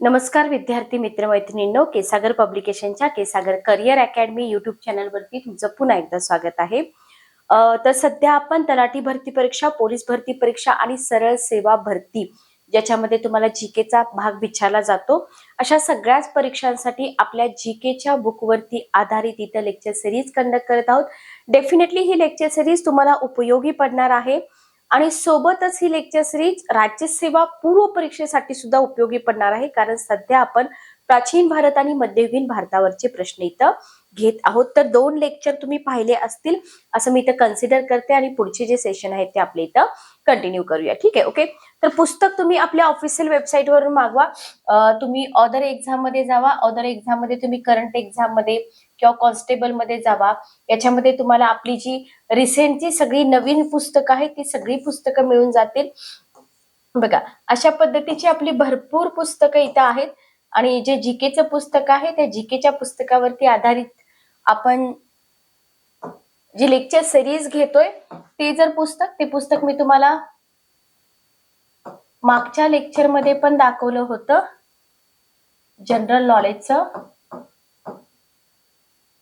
नमस्कार विद्यार्थी मित्रमैत्रिणींनो, केसागर पब्लिकेशनच्या केसागर करिअर अकॅडमी युट्यूब चॅनलवरती तुमचं पुन्हा एकदा स्वागत आहे. तर सध्या आपण तलाठी भरती परीक्षा, पोलीस भरती परीक्षा आणि सरळ सेवा भरती ज्याच्यामध्ये तुम्हाला जीकेचा भाग विचारला जातो, अशा सगळ्याच परीक्षांसाठी आपल्या जीकेच्या बुकवरती आधारित इथं लेक्चर सिरीज कंडक्ट करत आहोत. डेफिनेटली ही लेक्चर सिरीज तुम्हाला उपयोगी पडणार आहे आणि सोबतच ही लेक्चर सिरीज राज्यसेवा पूर्व परीक्षेसाठी सुद्धा उपयोगी पडणार आहे, कारण सध्या आपण प्राचीन भारत आणि मध्ययुगीन भारतावरचे प्रश्न इथं घेत आहोत. तर 2 लेक्चर तुम्ही पाहिले असतील असं मी इथं कन्सिडर करते आणि पुढचे जे सेशन आहेत ते आपले इथं कंटिन्यू करूया. ठीक आहे, ओके. तर पुस्तक तुम्ही आपल्या ऑफिशियल वेबसाईट वरून मागवा. तुम्ही अदर एक्झाम मध्ये जावा, अदर एक्झाम मध्ये तुम्ही करंट एक्झाम मध्ये किंवा कॉन्स्टेबल मध्ये जावा. याच्यामध्ये तुम्हाला आपली जी रिसेंटची सगळी नवीन पुस्तकं आहेत ती सगळी पुस्तकं मिळून जातील. बघा, अशा पद्धतीची आपली भरपूर पुस्तकं इथं आहेत आणि जे जीकेचं पुस्तक आहे त्या जीकेच्या पुस्तकावरती आधारित आपण जी लेक्चर सिरीज घेतोय ते पुस्तक मी तुम्हाला मागच्या लेक्चर मध्ये पण दाखवलं होतं, जनरल नॉलेजचं.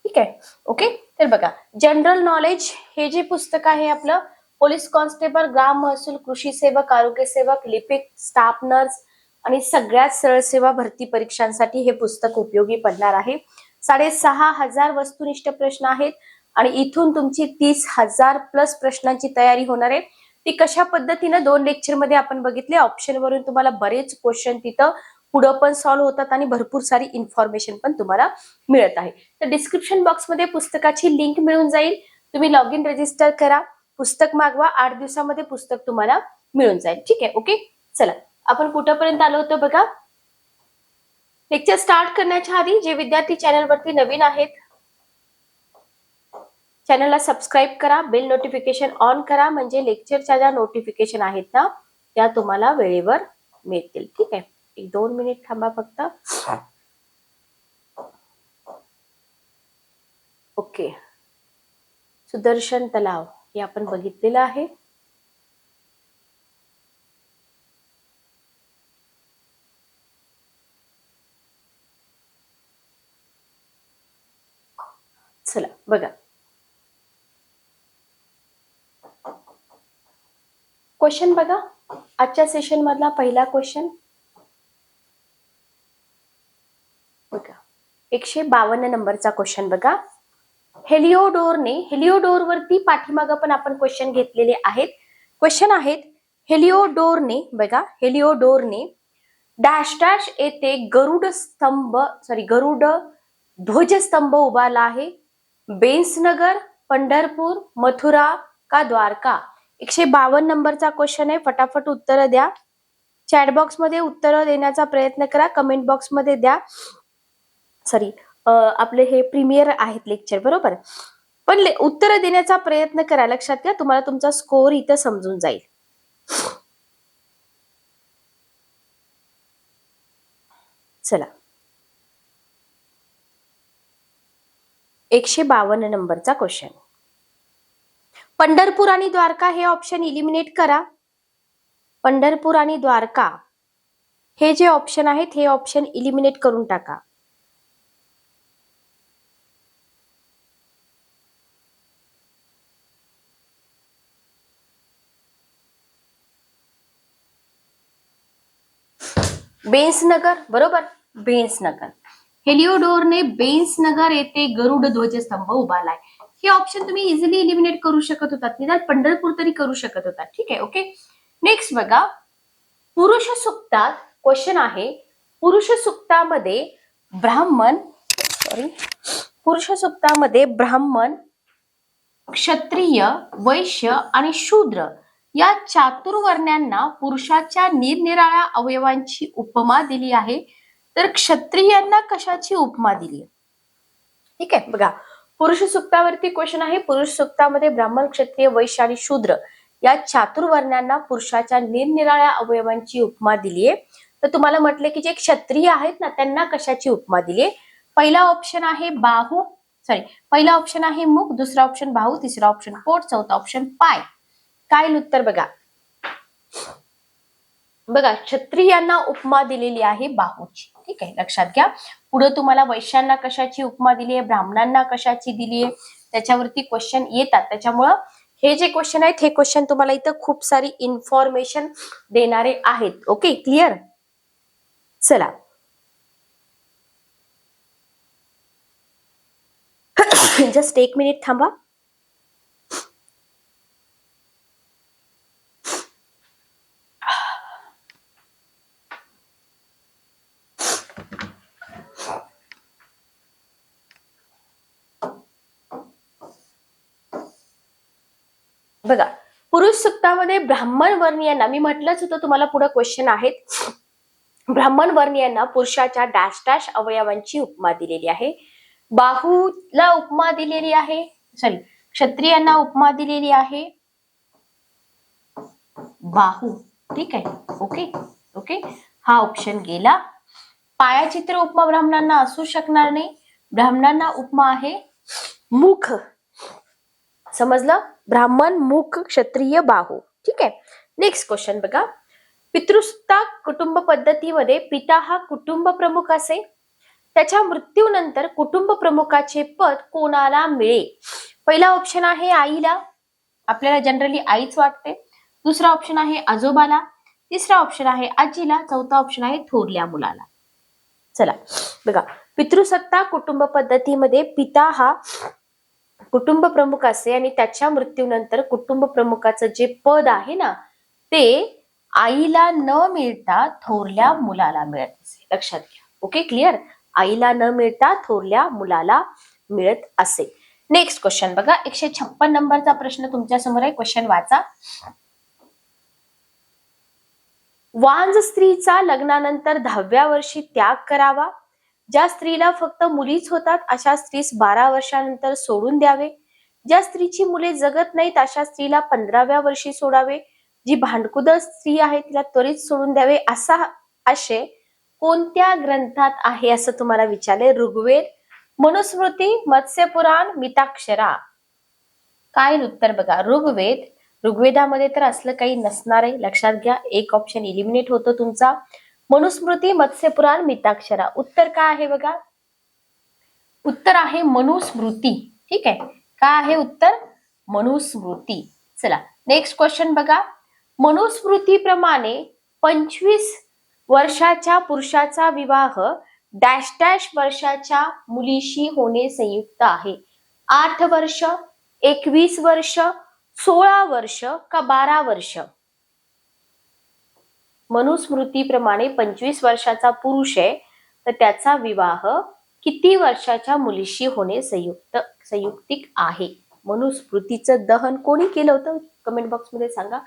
ठीक आहे, ओके. तर बघा, जनरल नॉलेज हे जे पुस्तक आहे आपलं, पोलीस कॉन्स्टेबल, ग्राम महसूल, कृषी सेवक, आरोग्य सेवक, लिपिक, स्टाफ नर्स आणि सगळ्याच सरळ सेवा भरती परीक्षांसाठी हे पुस्तक उपयोगी पडणार आहे. 6,500 वस्तुनिष्ठ प्रश्न आहेत आणि इथून तुमची 30,000 प्लस प्रश्नांची तयारी होणार आहे. ती कशा पद्धतीनं 2 लेक्चर मध्ये आपण बघितले. ऑप्शन वरून तुम्हाला बरेच क्वेश्चन तिथं पुढं पण सॉल्व्ह होतात आणि भरपूर सारी इन्फॉर्मेशन पण तुम्हाला मिळत आहे. तर डिस्क्रिप्शन बॉक्स मध्ये पुस्तकाची लिंक मिळून जाईल. तुम्ही लॉग इन रजिस्टर करा, पुस्तक मागवा, 8 दिवसामध्ये पुस्तक तुम्हाला मिळून जाईल. ठीक आहे, ओके. चला, आपण कुठपर्यंत आलो होतो बघा. लेक्चर स्टार्ट करण्याच्या आधी जे विद्यार्थी चॅनलवरती नवीन आहेत, चॅनलला सबस्क्राईब करा, बेल नोटिफिकेशन ऑन करा, म्हणजे लेक्चरच्या ज्या नोटिफिकेशन आहेत ना त्या तुम्हाला वेळेवर मिळतील. ठीक आहे, 1-2 मिनिट थांबा फक्त. ओके. सुदर्शन तलाव हे आपण बघितलेलं आहे. चला बघा, क्वेश्चन बघा. आजच्या सेशन मधला पहिला क्वेश्चन बघा, 152 नंबरचा क्वेश्चन बघा. हेलिओडोर वरती पाठीमागं पण आपण क्वेश्चन घेतलेले आहेत. क्वेश्चन आहेत, हेलिओडोरने डॅश डॅश येथे गरुड ध्वजस्तंभ उभारला आहे. बेन्सनगर, पंढरपूर, मथुरा का द्वारका? 152 नंबरचा क्वेश्चन आहे. फटाफट उत्तर द्या. चॅट बॉक्स मध्ये उत्तर देण्याचा प्रयत्न करा, कमेंट बॉक्स मध्ये द्या. आपले हे प्रीमियर आहेत लेक्चर, बरोबर, पण उत्तर देण्याचा प्रयत्न करा. लक्षात घ्या, तुम्हाला तुमचा स्कोर इथं समजून जाईल. चला, 152 नंबरचा क्वेश्चन. पंढरपूर आणि द्वारका हे ऑप्शन इलिमिनेट करा. पंढरपूर आणि द्वारका हे जे ऑप्शन आहेत हे ऑप्शन इलिमिनेट करून टाका. बेन्सनगर, बरोबर, बेन्सनगर. हेलिओडोरने बेन्सनगर येथे गरुड ध्वजस्तंभ उभारलाय. हे ऑप्शन तुम्ही इझिली इलिमिनेट करू शकत होतात, निदान पंढरपूर तरी करू शकत होतात. ठीक आहे, ओके. नेक्स्ट बघा, पुरुष सुक्तात क्वेश्चन आहे, पुरुष सुक्तामध्ये ब्राह्मण, क्षत्रिय, वैश्य आणि शूद्र या चातुर्वर्ण्यांना पुरुषाच्या निरनिराळ्या अवयवांची उपमा दिली आहे. तर क्षत्रियांना कशाची उपमा दिली? ठीक आहे, बघा, पुरुष सुक्तावरती क्वेश्चन आहे. पुरुष सुक्तामध्ये ब्राह्मण, क्षत्रिय, वैश्य आणि शूद्र या चातुर्वर्ण्यांना पुरुषाच्या निरनिराळ्या अवयवांची उपमा दिली आहे. तर तुम्हाला म्हटलं की जे क्षत्रिय आहेत ना त्यांना कशाची उपमा दिली आहे? पहिला ऑप्शन आहे मुख, दुसरा ऑप्शन बाहू, तिसरा ऑप्शन पोट, चौथा ऑप्शन पाय. काय उत्तर बघा. बघा, क्षत्रियांना उपमा दिलेली आहे बाहूची. ठीक आहे, लक्षात घ्या. पुढे तुम्हाला वैश्यांना कशाची उपमा दिली आहे, ब्राह्मणांना कशाची दिली आहे, त्याच्यावरती क्वेश्चन येतात. त्याच्यामुळं हे जे क्वेश्चन आहेत, हे क्वेश्चन तुम्हाला इथं खूप सारी इन्फॉर्मेशन देणारे आहेत. Okay, clear. चला, जस्ट एक मिनिट थांबा. बघा, पुरुष सूक्तामध्ये ब्राह्मण वर्णीयांना, मी म्हटलंच होतं तुम्हाला पुढे क्वेश्चन आहेत, ब्राह्मण वर्णीयांना पुरुषाच्या डॅश डॅश अवयवांची उपमा दिलेली आहे. बाहूला उपमा दिलेली आहे, सॉरी, क्षत्रियांना उपमा दिलेली आहे बाहू. ठीक आहे, ओके ओके, हा ऑप्शन गेला. पायाचित्र उपमा ब्राह्मणांना असू शकणार नाही. ब्राह्मणांना उपमा आहे मुख. समजलं, ब्राह्मण मुख, क्षत्रिय बाहू. ठीक आहे. नेक्स्ट क्वेश्चन बघा, पितृसत्ता कुटुंब पद्धतीमध्ये पिता हा कुटुंब प्रमुख असे, त्याच्या मृत्यूनंतर कुटुंब प्रमुखाचे पद कोणाला मिळेल? पहिला ऑप्शन आहे आईला, आपल्याला जनरली आईच वाटते. दुसरा ऑप्शन आहे आजोबाला, तिसरा ऑप्शन आहे आजीला, चौथा ऑप्शन आहे थोरल्या मुलाला. चला बघा, पितृसत्ता कुटुंब पद्धतीमध्ये पिता हा कुटुंब प्रमुख असे आणि त्याच्या मृत्यूनंतर कुटुंब प्रमुखाचं जे पद आहे ना, ते आईला न मिळता थोरल्या मुलाला मिळत असे. लक्षात घ्या. Okay, clear. आईला न मिळता थोरल्या मुलाला मिळत असे. नेक्स्ट क्वेश्चन बघा, 156 नंबरचा प्रश्न तुमच्या समोर आहे. क्वेश्चन वाचा. वांज स्त्रीचा लग्नानंतर 10व्या वर्षी त्याग करावा. ज्या स्त्रीला फक्त मुलीच होतात अशा स्त्रीस 12 वर्षानंतर सोडून द्यावे. ज्या स्त्रीची मुले जगत नाहीत अशा स्त्रीला 15व्या वर्षी सोडावे. जी भांडकुदळ स्त्री आहे तिला त्वरित सोडून द्यावे. असा आशय कोणत्या ग्रंथात आहे असं तुम्हाला विचारले? ऋग्वेद, मनुस्मृती, मत्स्यपुराण, मिताक्षरा. काय उत्तर बघा, ऋग्वेद. ऋग्वेदामध्ये तर असलं काही नसणार आहे, लक्षात घ्या. एक ऑप्शन इलिमिनेट होतो तुमचा. मनुस्मृती, मत्स्यपुराण, मिताक्षरा. उत्तर काय आहे बघा, उत्तर आहे मनुस्मृती. ठीक आहे, काय आहे उत्तर? मनुस्मृती. चला नेक्स्ट क्वेश्चन बघा, मनुस्मृतीप्रमाणे 25 वर्षाच्या पुरुषाचा विवाह डॅश डॅश वर्षाच्या मुलीशी होणे संयुक्त आहे. 8 वर्ष, 21 वर्ष, 16 वर्ष का 12 वर्ष? मनुस्मृतीप्रमाणे 25 वर्षाचा पुरुष आहे तर त्याचा विवाह किती वर्षाच्या मुलीशी होणे संयुक्तिक आहे? मनुस्मृतीचं दहन कोणी केलं होतं कमेंट बॉक्स मध्ये सांगा.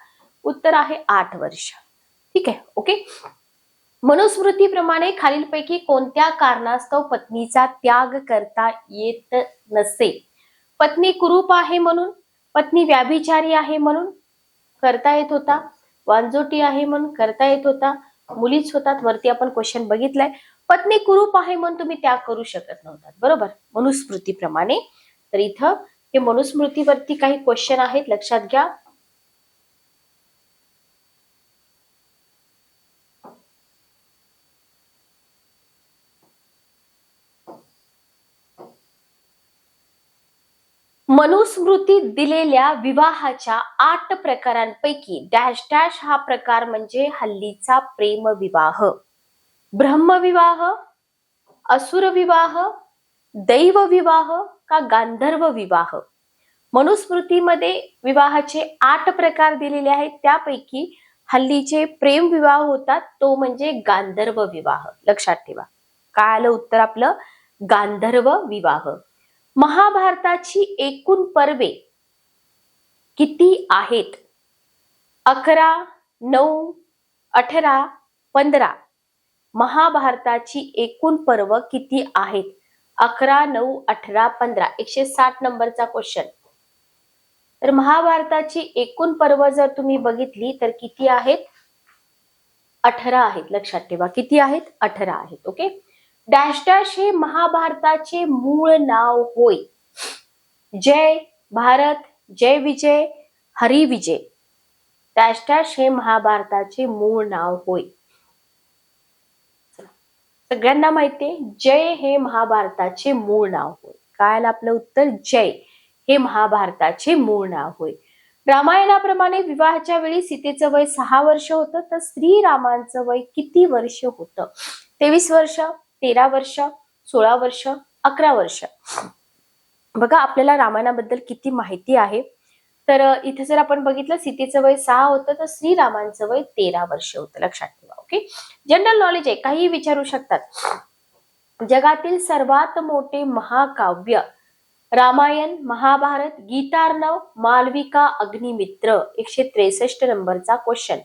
उत्तर आहे 8 वर्ष. ठीक आहे, ओके. मनुस्मृतीप्रमाणे खालीलपैकी कोणत्या कारणास्तव पत्नीचा त्याग करता येत नसे? पत्नी कुरूप आहे म्हणून, पत्नी व्याभिचारी आहे म्हणून करता येत होता, वांजोटी आहे म्हणून करता येत होता, मुलीच होतात, वरती आपण क्वेश्चन बघितलाय. पत्नी कुरूप आहे म्हणून तुम्ही त्याग करू शकत नव्हतात, बरोबर, मनुस्मृतीप्रमाणे. तर इथं हे मनुस्मृतीवरती काही क्वेश्चन आहेत, लक्षात घ्या. मनुस्मृतीत दिलेल्या विवाहाच्या 8 प्रकारांपैकी डॅश डॅश हा प्रकार म्हणजे हल्लीचा प्रेम विवाह, ब्रह्मविवाह, असुर विवाह, दैव विवाह का गांधर्व विवाह? मनुस्मृतीमध्ये विवाहाचे 8 प्रकार दिलेले आहेत, त्यापैकी हल्लीचे प्रेम विवाह होतात तो म्हणजे गांधर्व विवाह. लक्षात ठेवा, काय आलं उत्तर आपलं? गांधर्व विवाह. महाभारताची एकूण पर्वे किती आहेत? 11, 9, 18, 15. महाभारताची एकूण पर्व किती आहेत? 11, 9, 18, 15. 160 नंबरचा क्वेश्चन. तर महाभारताची एकूण पर्व जर तुम्ही बघितली तर किती आहेत? 18 आहेत. लक्षात ठेवा, किती आहेत? 18 आहेत. ओके. डॅश डॅश हे महाभारताचे मूळ नाव होय. जय भारत, जय विजय, हरी विजय. डॅश डॅश हे महाभारताचे मूळ नाव होय. सगळ्यांना माहितीये जय हे महाभारताचे मूळ नाव होय. काय आलं आपलं उत्तर? जय हे महाभारताचे मूळ नाव होय. रामायणाप्रमाणे विवाहाच्या वेळी सीतेचं वय 6 वर्ष होतं, तर श्रीरामांचं वय किती वर्ष होतं? 23 वर्ष, 13 वर्ष, 16 वर्ष, 11 वर्ष. बघा आपल्याला रामायणाबद्दल किती माहिती आहे. तर इथे जर आपण बघितलं सीतेचं वय 6 होतं, तर श्रीरामांचं वय 13 वर्ष होतं. लक्षात ठेवा. ओके, जनरल नॉलेज आहे, काही विचारू शकतात. जगातील सर्वात मोठे महाकाव्य रामायण, महाभारत, गीतार्णव, मालविका, अग्निमित्र. 163 नंबरचा क्वेश्चन.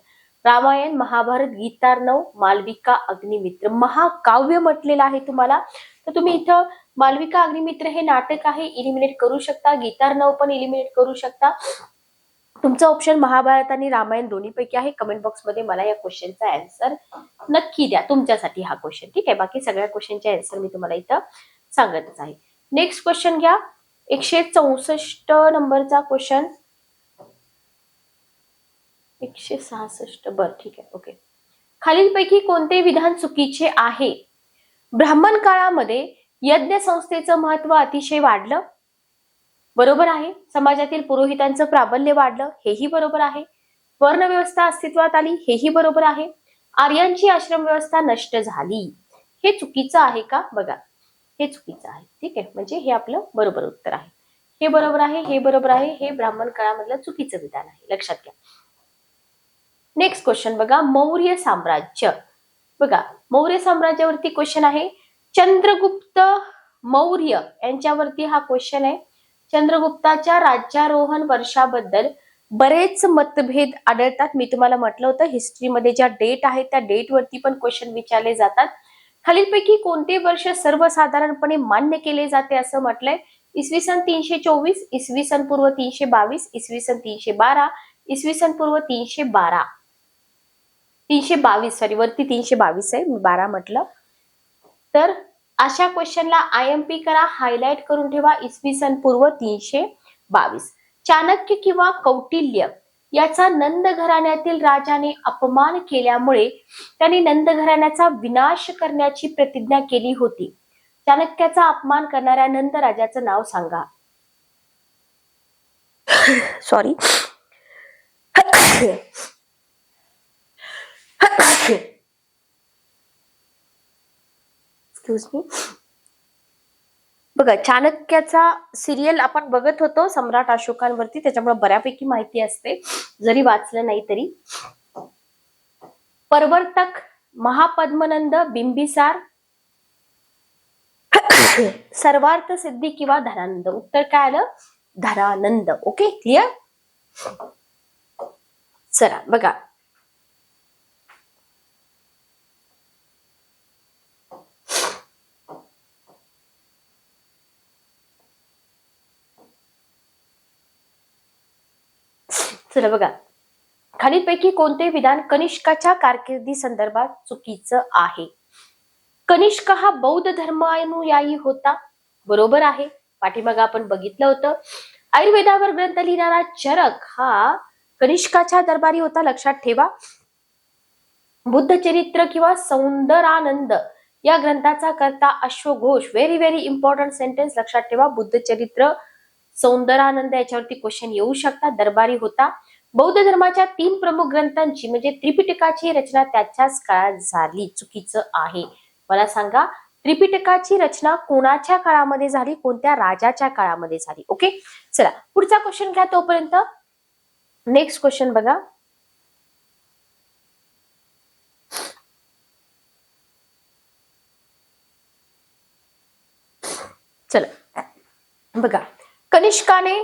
रामायण, महाभारत, गीतार्णव, मालविका, अग्निमित्र. महाकाव्य म्हटलेलं आहे तुम्हाला. तर तुम्ही इथं मालविका अग्निमित्र हे नाटक आहे, इलिमिनेट करू शकता. गीतार्णव पण इलिमिनेट करू शकता. तुमचा ऑप्शन महाभारत आणि रामायण दोन्हीपैकी आहे. कमेंट बॉक्स मध्ये मला या क्वेश्चनचा आन्सर नक्की द्या. तुमच्यासाठी हा क्वेश्चन. ठीक आहे, बाकी सगळ्या क्वेश्चनचे आन्सर मी तुम्हाला इथं सांगतच आहे. नेक्स्ट क्वेश्चन घ्या. 164 नंबरचा क्वेश्चन. 166. बरं, ठीक आहे. ओके, खालीलपैकी कोणते विधान चुकीचे आहे? ब्राह्मण काळामध्ये यज्ञ संस्थेचं महत्व अतिशय वाढलं. बरोबर आहे. समाजातील पुरोहितांचं प्राबल्य वाढलं. हेही बरोबर आहे. वर्णव्यवस्था अस्तित्वात आली. हेही बरोबर आहे. आर्यांची आश्रम व्यवस्था नष्ट झाली. हे चुकीचं आहे का? बघा, हे चुकीचं आहे. ठीक आहे, म्हणजे हे आपलं बरोबर उत्तर आहे. हे बरोबर आहे, हे बरोबर आहे. हे ब्राह्मण काळामधलं चुकीचं विधान आहे. लक्षात घ्या. नेक्स्ट क्वेश्चन बघा. मौर्य साम्राज्य. बघा, मौर्य साम्राज्यावरती क्वेश्चन आहे. चंद्रगुप्त मौर्य यांच्यावरती हा क्वेश्चन आहे. चंद्रगुप्ताच्या राज्यारोहण वर्षाबद्दल बरेच मतभेद आढळतात. मी तुम्हाला म्हटलं होतं हिस्ट्रीमध्ये ज्या डेट आहेत त्या डेट वरती पण क्वेश्चन विचारले जातात. खालीलपैकी कोणते वर्ष सर्वसाधारणपणे मान्य केले जाते असं म्हटलंय? इसवी सन 324, इसवी सन पूर्व 322, इसवी सन 312, इसवी सन पूर्व 312. 322, सॉरी, वरती 322 आहे, मी 12 म्हटलं. तर अशा क्वेश्चनला IMP करा, हायलाइट करून ठेवा. इसवी सन पूर्व 322. चाणक्य किंवा कौटिल्य याचा नंद घराण्यातील राजाने अपमान केल्यामुळे त्यांनी नंद घराण्याचा विनाश करण्याची प्रतिज्ञा केली होती. चाणक्याचा अपमान करणाऱ्या नंद राजाचं नाव सांगा. सॉरी. Excuse me. बघा, चाणक्याचा सिरियल आपण बघत होतो सम्राट अशोकांवरती, त्याच्यामुळे बऱ्यापैकी माहिती असते जरी वाचलं नाही तरी. प्रवर्तक, महापद्मनंद, बिंबिसार, सर्वार्थ सिद्धी किंवा धनानंद. उत्तर काय आलं? धनानंद. Okay, clear. चला बघा, चला बघा, खालीलपैकी कोणते विधान कनिष्काच्या कारकिर्दी संदर्भात चुकीचं आहे? कनिष्क हा बौद्ध धर्मानुयायी होता. बरोबर आहे. पाठीमागे आपण बघितलं होतं. आयुर्वेदावर ग्रंथ लिहिणारा चरक हा कनिष्काच्या दरबारी होता. लक्षात ठेवा. बुद्ध चरित्र किंवा सौंदरानंद या ग्रंथाचा करता अश्वघोष. Very very important sentence. लक्षात ठेवा. बुद्ध चरित्र, सौंदरानंद याच्यावरती क्वेश्चन येऊ शकतात. दरबारी होता. बौद्ध धर्माच्या 3 प्रमुख ग्रंथांची म्हणजे त्रिपिटकाची रचना त्याच्याच काळात झाली. चुकीचं आहे. मला सांगा, त्रिपिटकाची रचना कोणाच्या काळामध्ये झाली? कोणत्या राजाच्या काळामध्ये झाली? ओके, चला पुढचा क्वेश्चन घ्या तोपर्यंत. नेक्स्ट क्वेश्चन बघा. चला बघा, कनिष्काने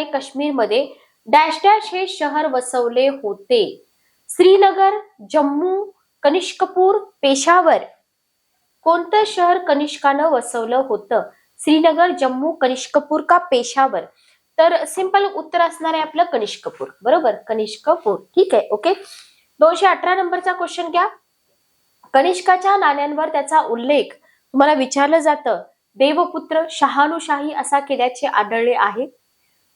काश्मीरमध्ये डॅश डॅश हे शहर वसवले होते. श्रीनगर, जम्मू, कनिष्कपूर, पेशावर. कोणतं शहर कनिष्कानं वसवलं होतं? श्रीनगर, जम्मू, कनिष्कपूर का पेशावर? तर सिंपल उत्तर असणार आहे आपलं कनिष्कपूर. बरोबर, कनिष्कपूर. ठीक आहे. ओके, 218 नंबरचा क्वेश्चन घ्या. कनिष्काच्या नाण्यांवर त्याचा उल्लेख तुम्हाला विचारलं जातं. देवपुत्र, शहानुशाही असा केल्याचे आढळले आहे.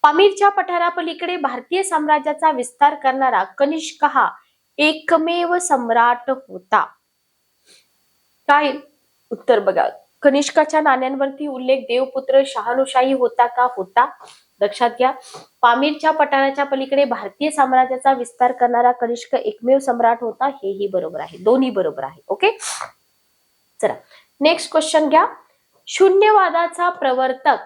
पामीरच्या पठारापलीकडे भारतीय साम्राज्याचा विस्तार करणारा कनिष्क हा एकमेव सम्राट होता. काय उत्तर बघा. कनिष्काच्या नाण्यांवरती उल्लेख देवपुत्र शहानुशाही होता का? होता. लक्षात घ्या. पामीरच्या पठाराच्या पलीकडे भारतीय साम्राज्याचा विस्तार करणारा कनिष्क एकमेव सम्राट होता, हेही बरोबर आहे. दोन्ही बरोबर आहे. ओके, चला नेक्स्ट क्वेश्चन घ्या. शून्यवादाचा प्रवर्तक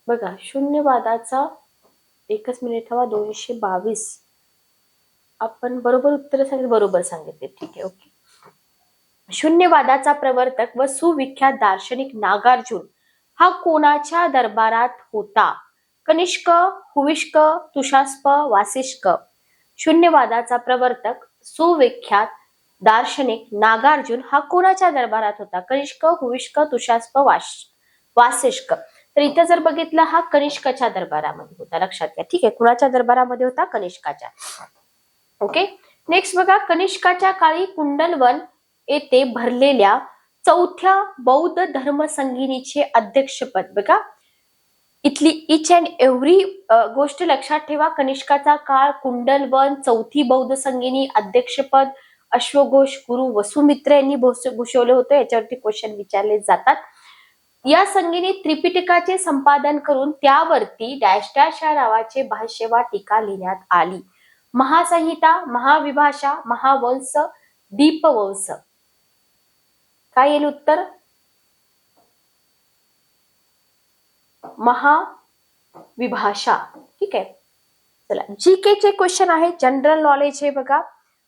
बघा, शून्यवादाचा एकच मिनिट हवा. 222 आपण बरोबर उत्तर सांगितले, बरोबर सांगितले. ठीक आहे, ओके. शून्यवादाचा प्रवर्तक व सुविख्यात दार्शनिक नागार्जुन हा कोणाच्या दरबारात होता? कनिष्क, हुविष्क, तुषास्प, वासिष्क. शून्यवादाचा प्रवर्तक सुविख्यात दार्शनिक नागार्जुन हा कोणाच्या दरबारात होता? कनिष्क, हुविष्क, तुषास्प, वासिष्क. तर इथं जर बघितलं, हा कनिष्काच्या दरबारामध्ये होता. लक्षात घ्या. ठीक आहे, कुणाच्या दरबारामध्ये होता? कनिष्काच्या. ओके, नेक्स्ट बघा. कनिष्काच्या काळी कुंडलवन येथे भरलेल्या चौथ्या बौद्ध धर्मसंगिनीचे अध्यक्षपद. बघा, इथली इच अँड एव्हरी गोष्ट लक्षात ठेवा. कनिष्काचा काळ, कुंडलवन, चौथी बौद्ध संगिनी, अध्यक्षपद, अश्वघोष, गुरु वसुमित्र यांनी भूषवले होते. याच्यावरती क्वेश्चन विचारले जातात. या संगिनी त्रिपिटकाचे संपादन करून त्यावरती डॅश डॅश या नावाचे भाष्य वा टीका लिहिण्यात आली. महासंहिता, महाविभाषा, महावंश, दीपवंश. काय येईल उत्तर? महाविभाषा. ठीक आहे, चला जीके चे क्वेश्चन आहे, जनरल नॉलेज हे. बघा,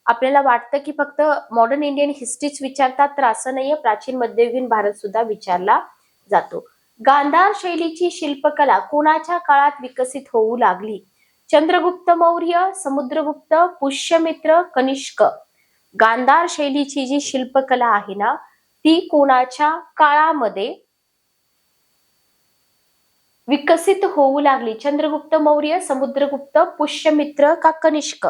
आपल्याला वाटतं की फक्त मॉडर्न इंडियन हिस्ट्रीच विचारतात, तर असं नाहीये. प्राचीन मध्ययुगीन भारत सुद्धा विचारला जातो. गांधार शैलीची शिल्पकला कोणाच्या काळात विकसित होऊ लागली? चंद्रगुप्त मौर्य, समुद्रगुप्त, पुष्यमित्र, कनिष्क. गांधार शैलीची जी शिल्पकला आहे ना, ती कोणाच्या काळामध्ये विकसित होऊ लागली? चंद्रगुप्त मौर्य, समुद्रगुप्त, पुष्यमित्र का कनिष्क?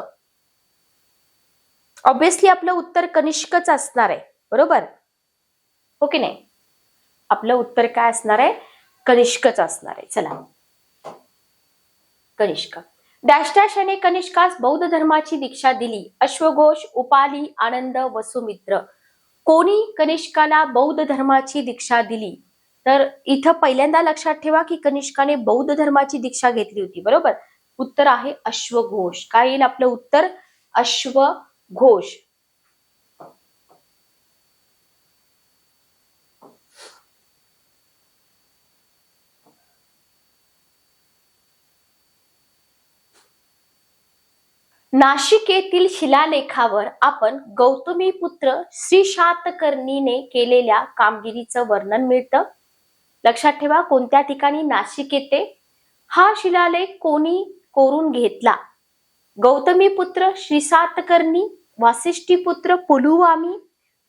ऑब्विसली आपलं उत्तर कनिष्कच असणार आहे. बरोबर हो की नाही? आपलं उत्तर काय असणार आहे? कनिष्कच असणार आहे. चला, कनिष्क. डॅश डॅश याने कनिष्कास बौद्ध धर्माची दीक्षा दिली. अश्वघोष, उपाली, आनंद, वसुमित्र. कोणी कनिष्काला बौद्ध धर्माची दीक्षा दिली? तर इथं पहिल्यांदा लक्षात ठेवा की कनिष्काने बौद्ध धर्माची दीक्षा घेतली होती. बरोबर, उत्तर आहे अश्वघोष. काय येईल आपलं उत्तर? अश्वघोष. नाशिक येथील शिलालेखावर आपण गौतमीपुत्र श्री शातकर्णीने केलेल्या कामगिरीचं वर्णन मिळतं. लक्षात ठेवा, कोणत्या ठिकाणी? नाशिक येथे. हा शिलालेख कोणी कोरून घेतला? गौतमीपुत्र श्री शातकर्णी, वासिष्ठीपुत्र पुलुवामी,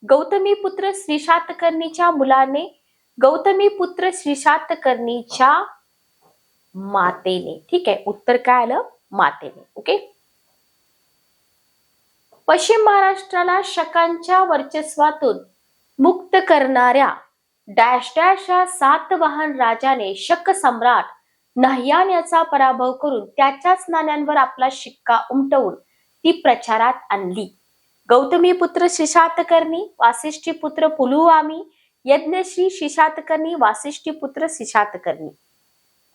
गौतमीपुत्र श्री शातकर्णीच्या मुलाने, गौतमीपुत्र श्री शातकर्णीच्या मातेने. ठीक आहे, उत्तर काय आलं? मातेने. ओके. पश्चिम महाराष्ट्राला शकांच्या वर्चस्वातून मुक्त करणाऱ्या डॅश डॅश या सातवाहन राजाने शक सम्राट नह्यान याचा पराभव करून त्याच्याच नाण्यांवर आपला शिक्का उमटवून ती प्रचारात आणली. गौतमीपुत्र श्री शातकर्णी, वासिष्ठीपुत्र पुलुवामी, यज्ञश्री श्री शातकर्णी, वासिष्ठीपुत्र श्री शातकर्णी.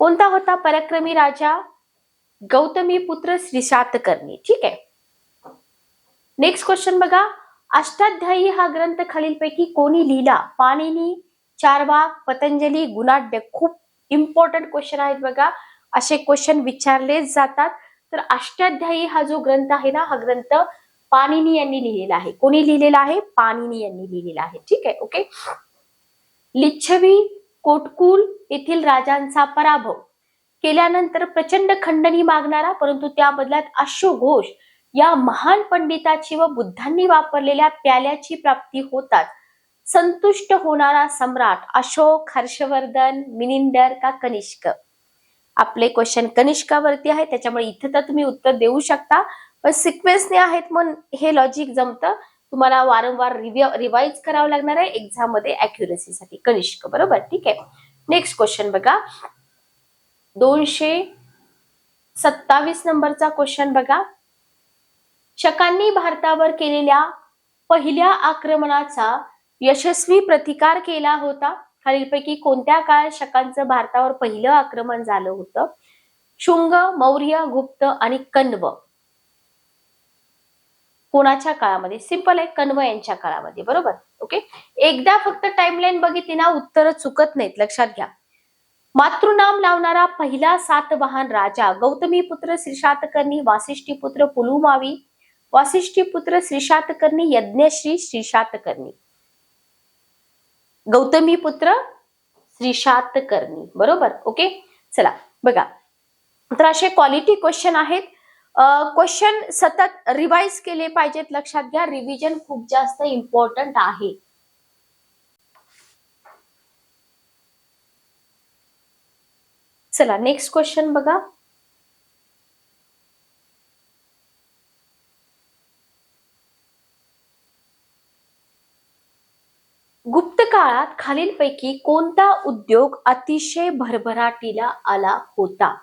कोणता होता पराक्रमी राजा? गौतमीपुत्र श्री शातकर्णी. ठीक आहे, नेक्स्ट क्वेश्चन बघा. अष्टाध्यायी हा ग्रंथ खालीलपैकी कोणी लिहिला? पाणिनी, चार्वाक, पतंजली, गुणाढ्य. खूप इम्पॉर्टंट क्वेश्चन आहेत बघा, असे क्वेश्चन विचारले जातात. तर अष्टाध्यायी हा जो ग्रंथ आहे ना, हा ग्रंथ पाणिनी यांनी लिहिलेला आहे. कोणी लिहिलेला आहे? पाणिनी यांनी लिहिलेला आहे. ठीक आहे, ओके. लिच्छवी, कोटकुल येथील राजांचा पराभव केल्यानंतर प्रचंड खंडणी मागणारा, परंतु त्या बदल्यात अश्वघोष या महान पंडिताची व बुद्धांनी वापरलेल्या प्याल्याची प्राप्ती होतात संतुष्ट होणारा सम्राट अशोक, हर्षवर्धन, मिनिंदर का कनिष्क? आपले क्वेश्चन कनिष्कावरती आहे, त्याच्यामुळे इथे तर तुम्ही उत्तर देऊ शकता, पण सिक्वेन्सने आहेत म्हणून हे लॉजिक जमतं. तुम्हाला वारंवार रिवाइज करावं लागणार आहे एक्झाम मध्ये अॅक्युरसीसाठी. कनिष्क, बरोबर, ठीक आहे. नेक्स्ट क्वेश्चन बघा, 227 नंबरचा क्वेश्चन बघा. शकांनी भारतावर केलेल्या पहिल्या आक्रमणाचा यशस्वी प्रतिकार केला होता. खालीलपैकी कोणत्या काळात शकांचं भारतावर पहिलं आक्रमण झालं होतं? शुंग, मौर्य, गुप्त आणि कण्व. कोणाच्या काळामध्ये? सिंपल आहे, कण्व यांच्या काळामध्ये, बरोबर. ओके, एकदा फक्त टाइमलाईन बघितली ना उत्तर चुकत नाहीत, लक्षात घ्या. मातृनाम लावणारा पहिला सातवाहन राजा गौतमीपुत्र श्रीशातकर्णी, वासिष्ठीपुत्र पुलुमावी, वासिष्ठीपुत्र श्रीशातकर्णी, यज्ञश्री श्रीशातकर्णी. गौतमीपुत्र श्रीशातकर्णी, बरोबर. ओके, चला बघा, तर असे क्वालिटी क्वेश्चन आहेत. क्वेश्चन सतत रिवाइज केले पाहिजेत, लक्षात घ्या. रिव्हिजन खूप जास्त इम्पॉर्टंट आहे. चला नेक्स्ट क्वेश्चन बघा. गुप्त काळात खालीलपैकी कोणता उद्योग अतिशय भरभराटीला आला होता?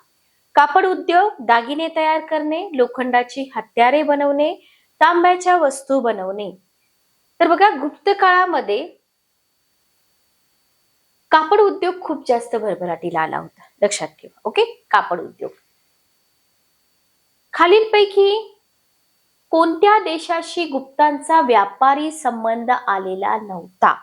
कापड उद्योग, दागिने तयार करणे, लोखंडाची हत्यारे बनवणे, तांब्याच्या वस्तू बनवणे. तर बघा, गुप्त काळामध्ये कापड उद्योग खूप जास्त भरभराटीला आला होता, लक्षात ठेवा. ओके, कापड उद्योग. खालीलपैकी कोणत्या देशाशी गुप्तांचा व्यापारी संबंध आलेला नव्हता?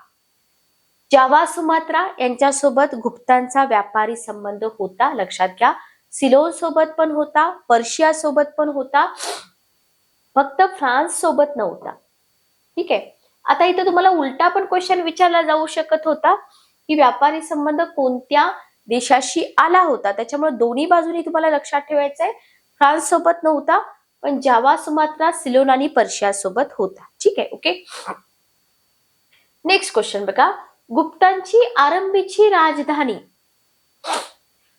जावा, सुमात्रा यांच्यासोबत गुप्तांचा व्यापारी संबंध होता, लक्षात घ्या. सिलोन सोबत पण होता, पर्शिया सोबत पण होता, फक्त फ्रान्स सोबत नव्हता. ठीक आहे. आता इथे तुम्हाला उलटा पण क्वेश्चन विचारला जाऊ शकत होता की व्यापारी संबंध कोणत्या देशाशी आला होता. त्याच्यामुळे दोन्ही बाजूनी तुम्हाला लक्षात ठेवायचं आहे, फ्रान्स सोबत नव्हता, पण जावा, सुमात्रा, सिलोन आणि पर्शिया सोबत होता. ठीक आहे. ओके, नेक्स्ट क्वेश्चन बघा. गुप्तांची आरंभीची राजधानी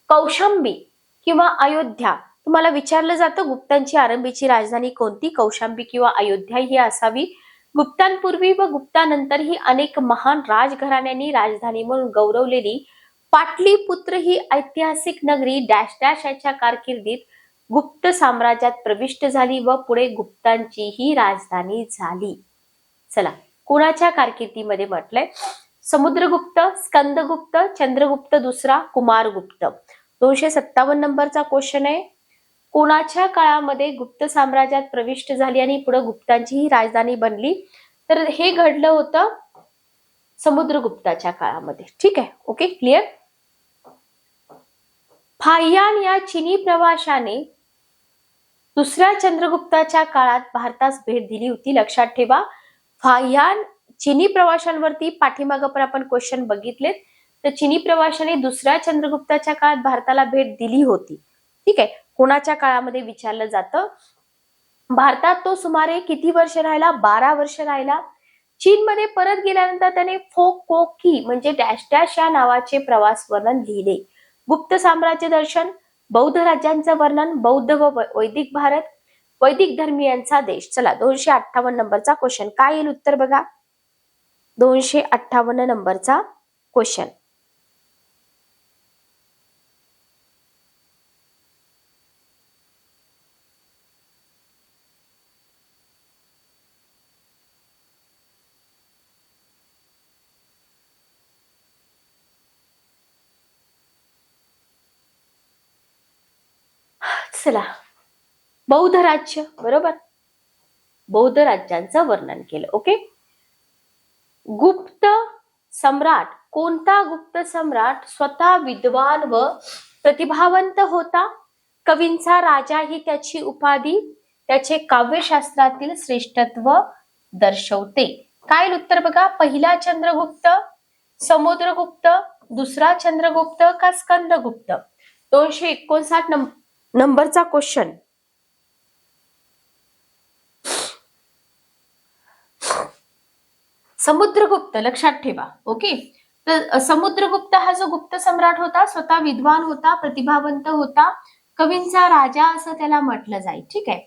कौशांबी किंवा अयोध्या. तुम्हाला विचारलं जातं गुप्तांची आरंभीची राजधानी कोणती, कौशांबी किंवा अयोध्या ही असावी. गुप्तांपूर्वी व गुप्तानंतर ही अनेक महान राजघराण्यांनी राजधानी म्हणून गौरवलेली पाटलीपुत्र ही ऐतिहासिक नगरी डॅश डॅश याच्या कारकिर्दीत गुप्त साम्राज्यात प्रविष्ट झाली व पुढे गुप्तांची ही राजधानी झाली. चला, कोणाच्या कारकिर्दीमध्ये म्हटलंय? समुद्रगुप्त, स्कंदगुप्त, चंद्रगुप्त दुसरा, कुमारगुप्त. 257 नंबरचा क्वेश्चन आहे. कोणाच्या काळामध्ये गुप्त साम्राज्यात प्रविष्ट झाली आणि पुढे गुप्तांची ही राजधानी बनली? तर हे घडलं होतं समुद्रगुप्ताच्या काळामध्ये. ठीक आहे. Okay, clear. फाहियान या चीनी प्रवाशाने दुसऱ्या चंद्रगुप्ताच्या काळात भारतास भेट दिली होती, लक्षात ठेवा. फाहियान चीनी प्रवाशांवरती पाठीमागं पण आपण क्वेश्चन बघितलेत. तर चीनी प्रवाशाने दुसऱ्या चंद्रगुप्ताच्या काळात भारताला भेट दिली होती. ठीक आहे. कोणाच्या काळामध्ये विचारलं जातं. भारतात तो सुमारे किती वर्ष राहिला? 12 वर्ष राहिला. चीनमध्ये परत गेल्यानंतर त्याने फोकोकी म्हणजे डॅश डॅश या नावाचे प्रवास वर्णन लिहिले. गुप्त साम्राज्य दर्शन, बौद्ध राज्यांचं वर्णन, बौद्ध व वैदिक भारत, वैदिक धर्मीयांचा देश. चला, 258 नंबरचा क्वेश्चन काय येईल उत्तर बघा. 258 नंबरचा क्वेश्चन. चला, बौद्ध राज्य, बरोबर, बौद्ध राज्यांचं वर्णन केलं. ओके. गुप्त सम्राट, कोणता गुप्त सम्राट स्वतः विद्वान व प्रतिभावंत होता? कवींचा राजा ही त्याची उपाधी त्याचे काव्यशास्त्रातील श्रेष्ठत्व दर्शवते. काय उत्तर बघा. पहिला चंद्रगुप्त, समुद्रगुप्त, दुसरा चंद्रगुप्त का स्कंदगुप्त? 259 नंबरचा क्वेश्चन. समुद्रगुप्त, लक्षात ठेवा. ओके. तर समुद्रगुप्त हा जो गुप्त सम्राट होता स्वतः विद्वान होता, प्रतिभावंत होता, कवींचा राजा असं त्याला म्हटलं जाईल. ठीक आहे.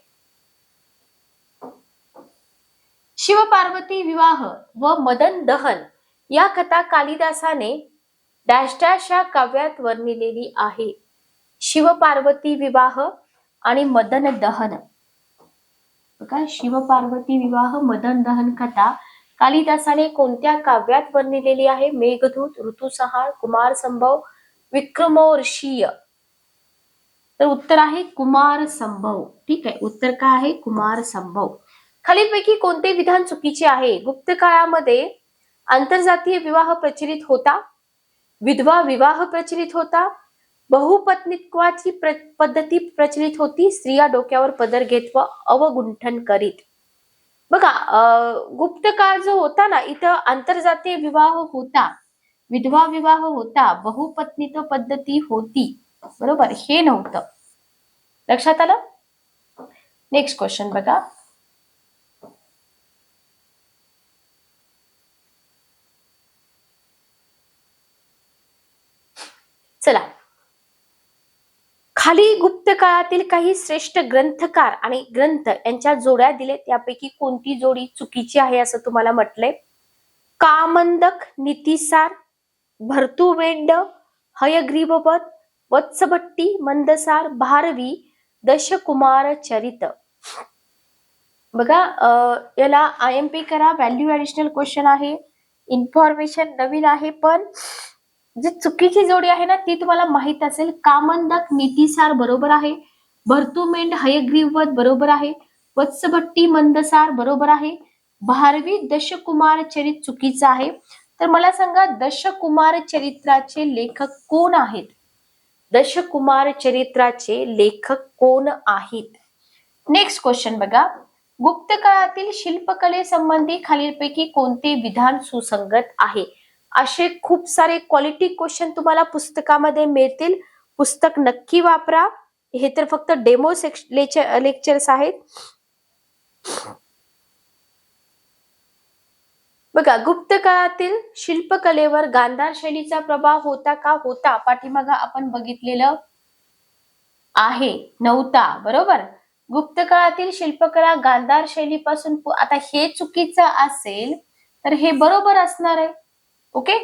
शिवपार्वती विवाह व मदन दहन या कथा कालिदासाने डॅश डॅश या काव्यात वर्णिलेली आहे. शिवपार्वती विवाह आणि मदन दहन, बघा शिवपार्वती विवाह मदन दहन कथा कालिदासाने कोणत्या काव्यात वर्णिलेली आहे? मेघदूत, ऋतुसंहार, कुमार संभव, विक्रमोर्षीय. तर उत्तर आहे कुमार संभव. ठीक आहे, उत्तर काय आहे? कुमार संभव. खालीलपैकी कोणते विधान चुकीचे आहे? गुप्त काळामध्ये आंतरजातीय विवाह प्रचलित होता, विधवा विवाह प्रचलित होता, बहुपत्नीत्वाची पद्धती प्रचलित होती, स्त्रिया डोक्यावर पदर घेत व अवगुंठन करीत. बघा गुप्त काळ जो होता ना, इथं आंतरजातीय विवाह होता, विधवा विवाह होता, बहुपत्नीत्व पद्धती होती, बरोबर, हे नव्हतं. लक्षात आलं? नेक्स्ट क्वेश्चन बघा. चला, खाली गुप्त काळातील काही श्रेष्ठ ग्रंथकार आणि ग्रंथ यांच्या जोड्या दिले, त्यापैकी कोणती जोडी चुकीची आहे असं तुम्हाला म्हटलंय? कामंदक नीतिसार, भर्तुवेंड, हयग्रीववध, वत्सभट्टी, मंदसार, भारवी, दशकुमार चरित. बघा याला IMP करा, व्हॅल्यू ऍडिशनल क्वेश्चन आहे, इन्फॉर्मेशन नवीन आहे, पण जी चुकीची जोडी आहे ना ती तुम्हाला माहित असेल. कामंदक नीतिसार बरोबर आहे, भर्तुमेंड हयग्रीववध बरोबर आहे, वत्सभट्टी मंदसार बरोबर आहे, भारवी दशकुमार चरित चुकीचं आहे. तर मला सांगा दशकुमार चरित्राचे लेखक कोण आहेत? दशकुमार चरित्राचे लेखक कोण आहेत? नेक्स्ट क्वेश्चन बघा. गुप्त काळातील शिल्पकलेसंबंधी खालीलपैकी कोणते विधान सुसंगत आहे? असे खूप सारे क्वालिटी क्वेश्चन तुम्हाला पुस्तकामध्ये मिळतील. पुस्तक नक्की वापरा. हे तर फक्त डेमो लेक्चर्स आहेत. बघा गुप्त काळातील शिल्पकलेवर गांधार शैलीचा प्रभाव होता का? होता. पाठीमागं आपण बघितलेलं आहे, नव्हता, बरोबर. गुप्त काळातील शिल्पकला गांधार शैलीपासून, आता हे चुकीचं असेल तर हे बरोबर असणार आहे. ओके,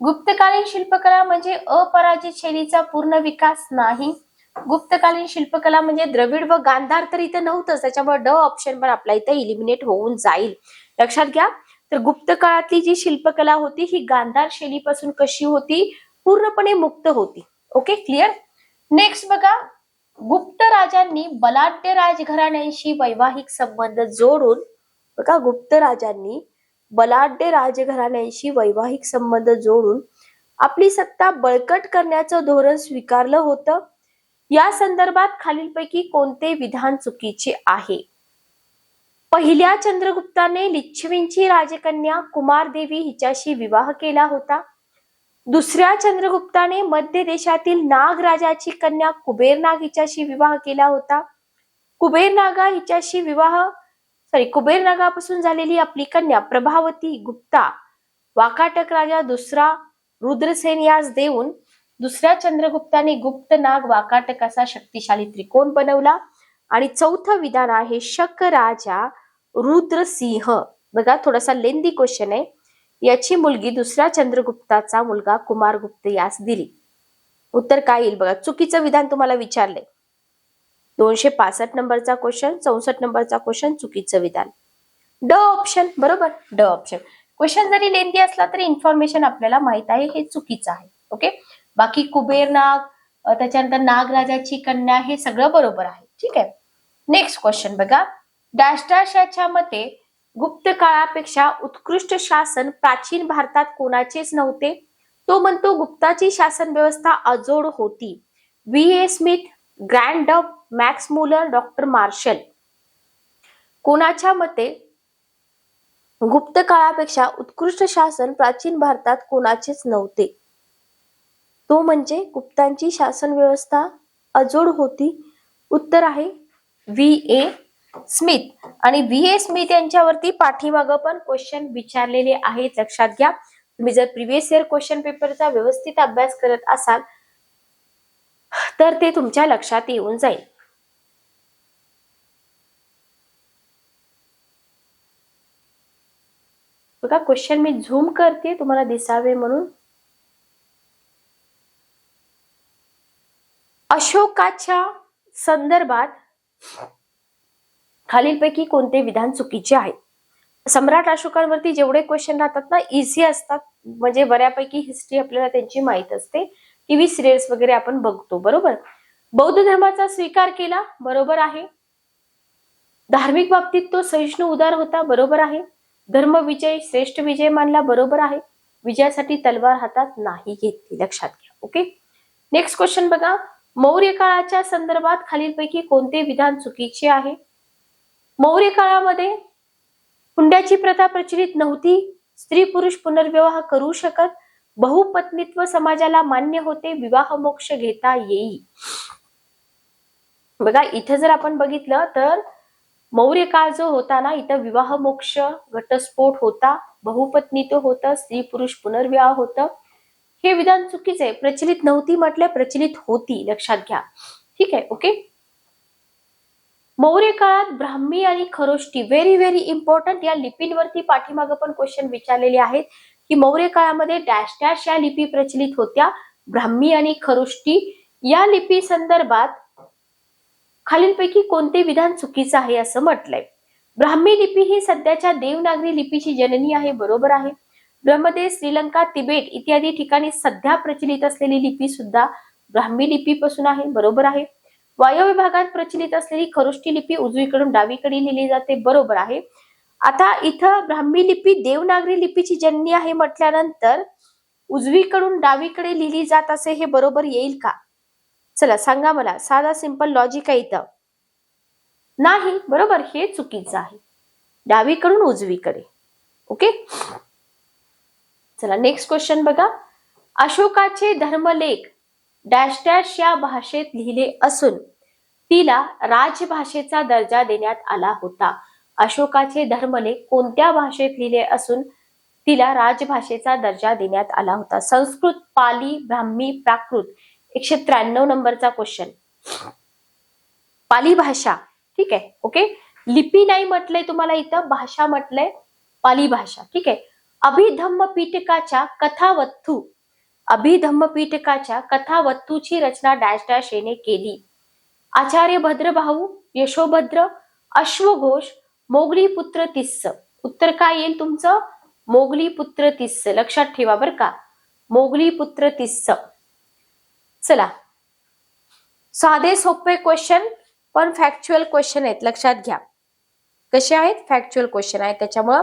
गुप्तकालीन शिल्पकला म्हणजे अपराजित शैलीचा पूर्ण विकास नाही. गुप्तकालीन शिल्पकला म्हणजे द्रविड व गांधार तर इथं नव्हतंच, त्याच्यामुळे ड ऑप्शन पण आपला इथं इलिमिनेट होऊन जाईल. लक्षात घ्या. तर गुप्त काळातली जी शिल्पकला होती ही गांधार शैलीपासून कशी होती? पूर्णपणे मुक्त होती. Okay, clear. नेक्स्ट बघा. गुप्त राजांनी बलाढ्य राजघराण्यांशी वैवाहिक संबंध जोडून, बघा गुप्त राजांनी बलाढ्य राजघराण्यांशी वैवाहिक संबंध जोडून आपली सत्ता बळकट करण्याचं धोरण स्वीकारलं होतं. या संदर्भात खालीलपैकी कोणते विधान चुकीचे आहे? पहिल्या चंद्रगुप्ताने लिच्छवींची राजकन्या कुमारदेवी हिच्याशी विवाह केला होता. दुसऱ्या चंद्रगुप्ताने मध्य देशातील नाग राजाची कन्या कुबेरनाग हिच्याशी विवाह केला होता. कुबेरनागापासून झालेली आपली कन्या प्रभावती गुप्ता वाकाटक राजा दुसरा रुद्रसेन यास देऊन दुसऱ्या चंद्रगुप्ताने गुप्त नाग वाकाटक असा शक्तिशाली त्रिकोण बनवला. आणि चौथं विधान आहे शक राजा रुद्रसिंह. बघा थोडासा लेंदी क्वेश्चन आहे. याची मुलगी दुसऱ्या चंद्रगुप्ताचा मुलगा कुमारगुप्त यास दिली. उत्तर काय येईल बघा. चुकीचं विधान तुम्हाला विचारले. 265 नंबरचा क्वेश्चन, 64 नंबरचा क्वेश्चन, चुकीचं विधान. ड ऑप्शन बरोबर, ड ऑप्शन. क्वेश्चन जरी लेंदी असला तरी इन्फॉर्मेशन आपल्याला माहित आहे हे चुकीचं आहे. ओके, बाकी कुबेरनाग, त्याच्यानंतर नागराजाची कन्या हे सगळं बरोबर आहे. ठीक आहे. नेक्स्ट क्वेश्चन बघा. डॅश डॅश याच्या मते गुप्त काळापेक्षा उत्कृष्ट शासन प्राचीन भारतात कोणाचेच नव्हते. तो म्हणतो गुप्ताची शासन व्यवस्था अजोड होती. V.A. स्मिथ, ग्रँड डब, मॅक्स मुलर, डॉक्टर मार्शल. कोणाच्या मते गुप्त काळापेक्षा उत्कृष्ट शासन प्राचीन भारतात कोणाचेच नव्हते? तो म्हणजे गुप्तांची शासन व्यवस्था अजोड होती. उत्तर आहे V.A. स्मिथ. आणि V.A. स्मिथ यांच्यावरती पाठीमागं पण क्वेश्चन विचारलेले आहेत, लक्षात घ्या. तुम्ही जर प्रिव्हियस इयर क्वेश्चन पेपरचा व्यवस्थित अभ्यास करत असाल तर ते तुमच्या लक्षात येऊन जाईल. बघा क्वेश्चन मी झूम करते तुम्हाला दिसावे म्हणून. अशोकाच्या संदर्भात खालीलपैकी कोणते विधान चुकीचे आहे? सम्राट अशोकांवरती जेवढे क्वेश्चन राहतात ना इझी असतात, म्हणजे बऱ्यापैकी हिस्ट्री आपल्याला त्यांची माहित असते, टीव्ही सिरियल्स वगैरे आपण बघतो. बरोबर. बौद्ध धर्माचा स्वीकार केला, बरोबर आहे. धार्मिक बाबतीत तो सहिष्णू उदार होता, बरोबर आहे. धर्म विजय श्रेष्ठ विजय मानला, बरोबर आहे. विजयासाठी तलवार हातात नाही घेतली, लक्षात घ्या. ओके. नेक्स्ट क्वेश्चन बघा. मौर्य काळाच्या संदर्भात खालीलपैकी कोणते विधान चुकीचे आहे? मौर्य काळामध्ये हुंड्याची प्रथा प्रचलित नव्हती. स्त्री पुरुष पुनर्विवाह करू शकत. बहुपत्नीत्व समाजाला मान्य होते. विवाह मोक्ष घेता येई. बघा इथं जर आपण बघितलं तर मौर्य काळ जो होता ना, इथं विवाह मोक्ष, घटस्फोट होता, बहुपत्नीत्व होतं, स्त्री पुरुष पुनर्विवाह होतं. हे विधान चुकीचे आहे. प्रचलित नव्हती म्हटलं, प्रचलित होती, लक्षात घ्या. ठीक आहे. ओके. मौर्य काळात ब्राह्मी आणि खरोष्टी, व्हेरी व्हेरी इम्पॉर्टंट. या लिपींवरती पाठीमागं पण क्वेश्चन विचारलेले आहेत की मौर्य काळामध्ये डॅश डॅश या लिपी प्रचलित होत्या, ब्राह्मी आणि खरोष्टी. या लिपी संदर्भात खालीलपैकी कोणते विधान चुकीचं आहे असं म्हटलंय? ब्राह्मी लिपी ही सध्याच्या देवनागरी लिपीची जननी आहे, बरोबर आहे. ब्रह्मदेश, श्रीलंका, तिबेट इत्यादी ठिकाणी सध्या प्रचलित असलेली लिपी सुद्धा ब्राह्मी लिपीपासून आहे, बरोबर आहे. वायव्य भागात प्रचलित असलेली खरोष्टी लिपी उजवीकडून डावीकडे लिहिली जाते, बरोबर आहे. आता इथं ब्राह्मी लिपी देवनागरी लिपीची जननी आहे म्हटल्यानंतर उजवीकडून डावीकडे लिहिली जात असे, हे बरोबर येईल का? चला सांगा मला. साधा सिंपल लॉजिक आहे इथं. नाही, बरोबर, हे चुकीचं आहे. डावीकडून उजवीकडे. ओके. चला नेक्स्ट क्वेश्चन बघा. अशोकाचे धर्मलेख डॅश डॅश या भाषेत लिहिले असून तिला राजभाषेचा दर्जा देण्यात आला होता. अशोकाचे धर्मलेख कोणत्या भाषेत लिहिले असून तिला राजभाषेचा दर्जा देण्यात आला होता? संस्कृत, पाली, ब्राह्मी, प्राकृत. 193 नंबरचा क्वेश्चन. पाली भाषा. ठीक आहे. ओके. लिपी नाही म्हटलंय तुम्हाला इथं, भाषा म्हटलंय, पाली भाषा. ठीक आहे. अभिधम्म पीठकाच्या कथावत्थू, अभिधम्म पीठकाच्या कथावत्थूची रचना डॅश डॅश येणे केली. आचार्य भद्रभाऊ, यशोभद्र, अश्वघोष, मोगली पुत्र तिस्स. उत्तर काय येईल तुमचं? मोगली पुत्र तिस्स. लक्षात ठेवा बरं का, मोगली पुत्र तिस्स. चला साधे सोपे क्वेश्चन पण फॅक्च्युअल क्वेश्चन आहेत, लक्षात घ्या. कसे आहेत? फॅक्च्युअल क्वेश्चन आहेत, त्याच्यामुळं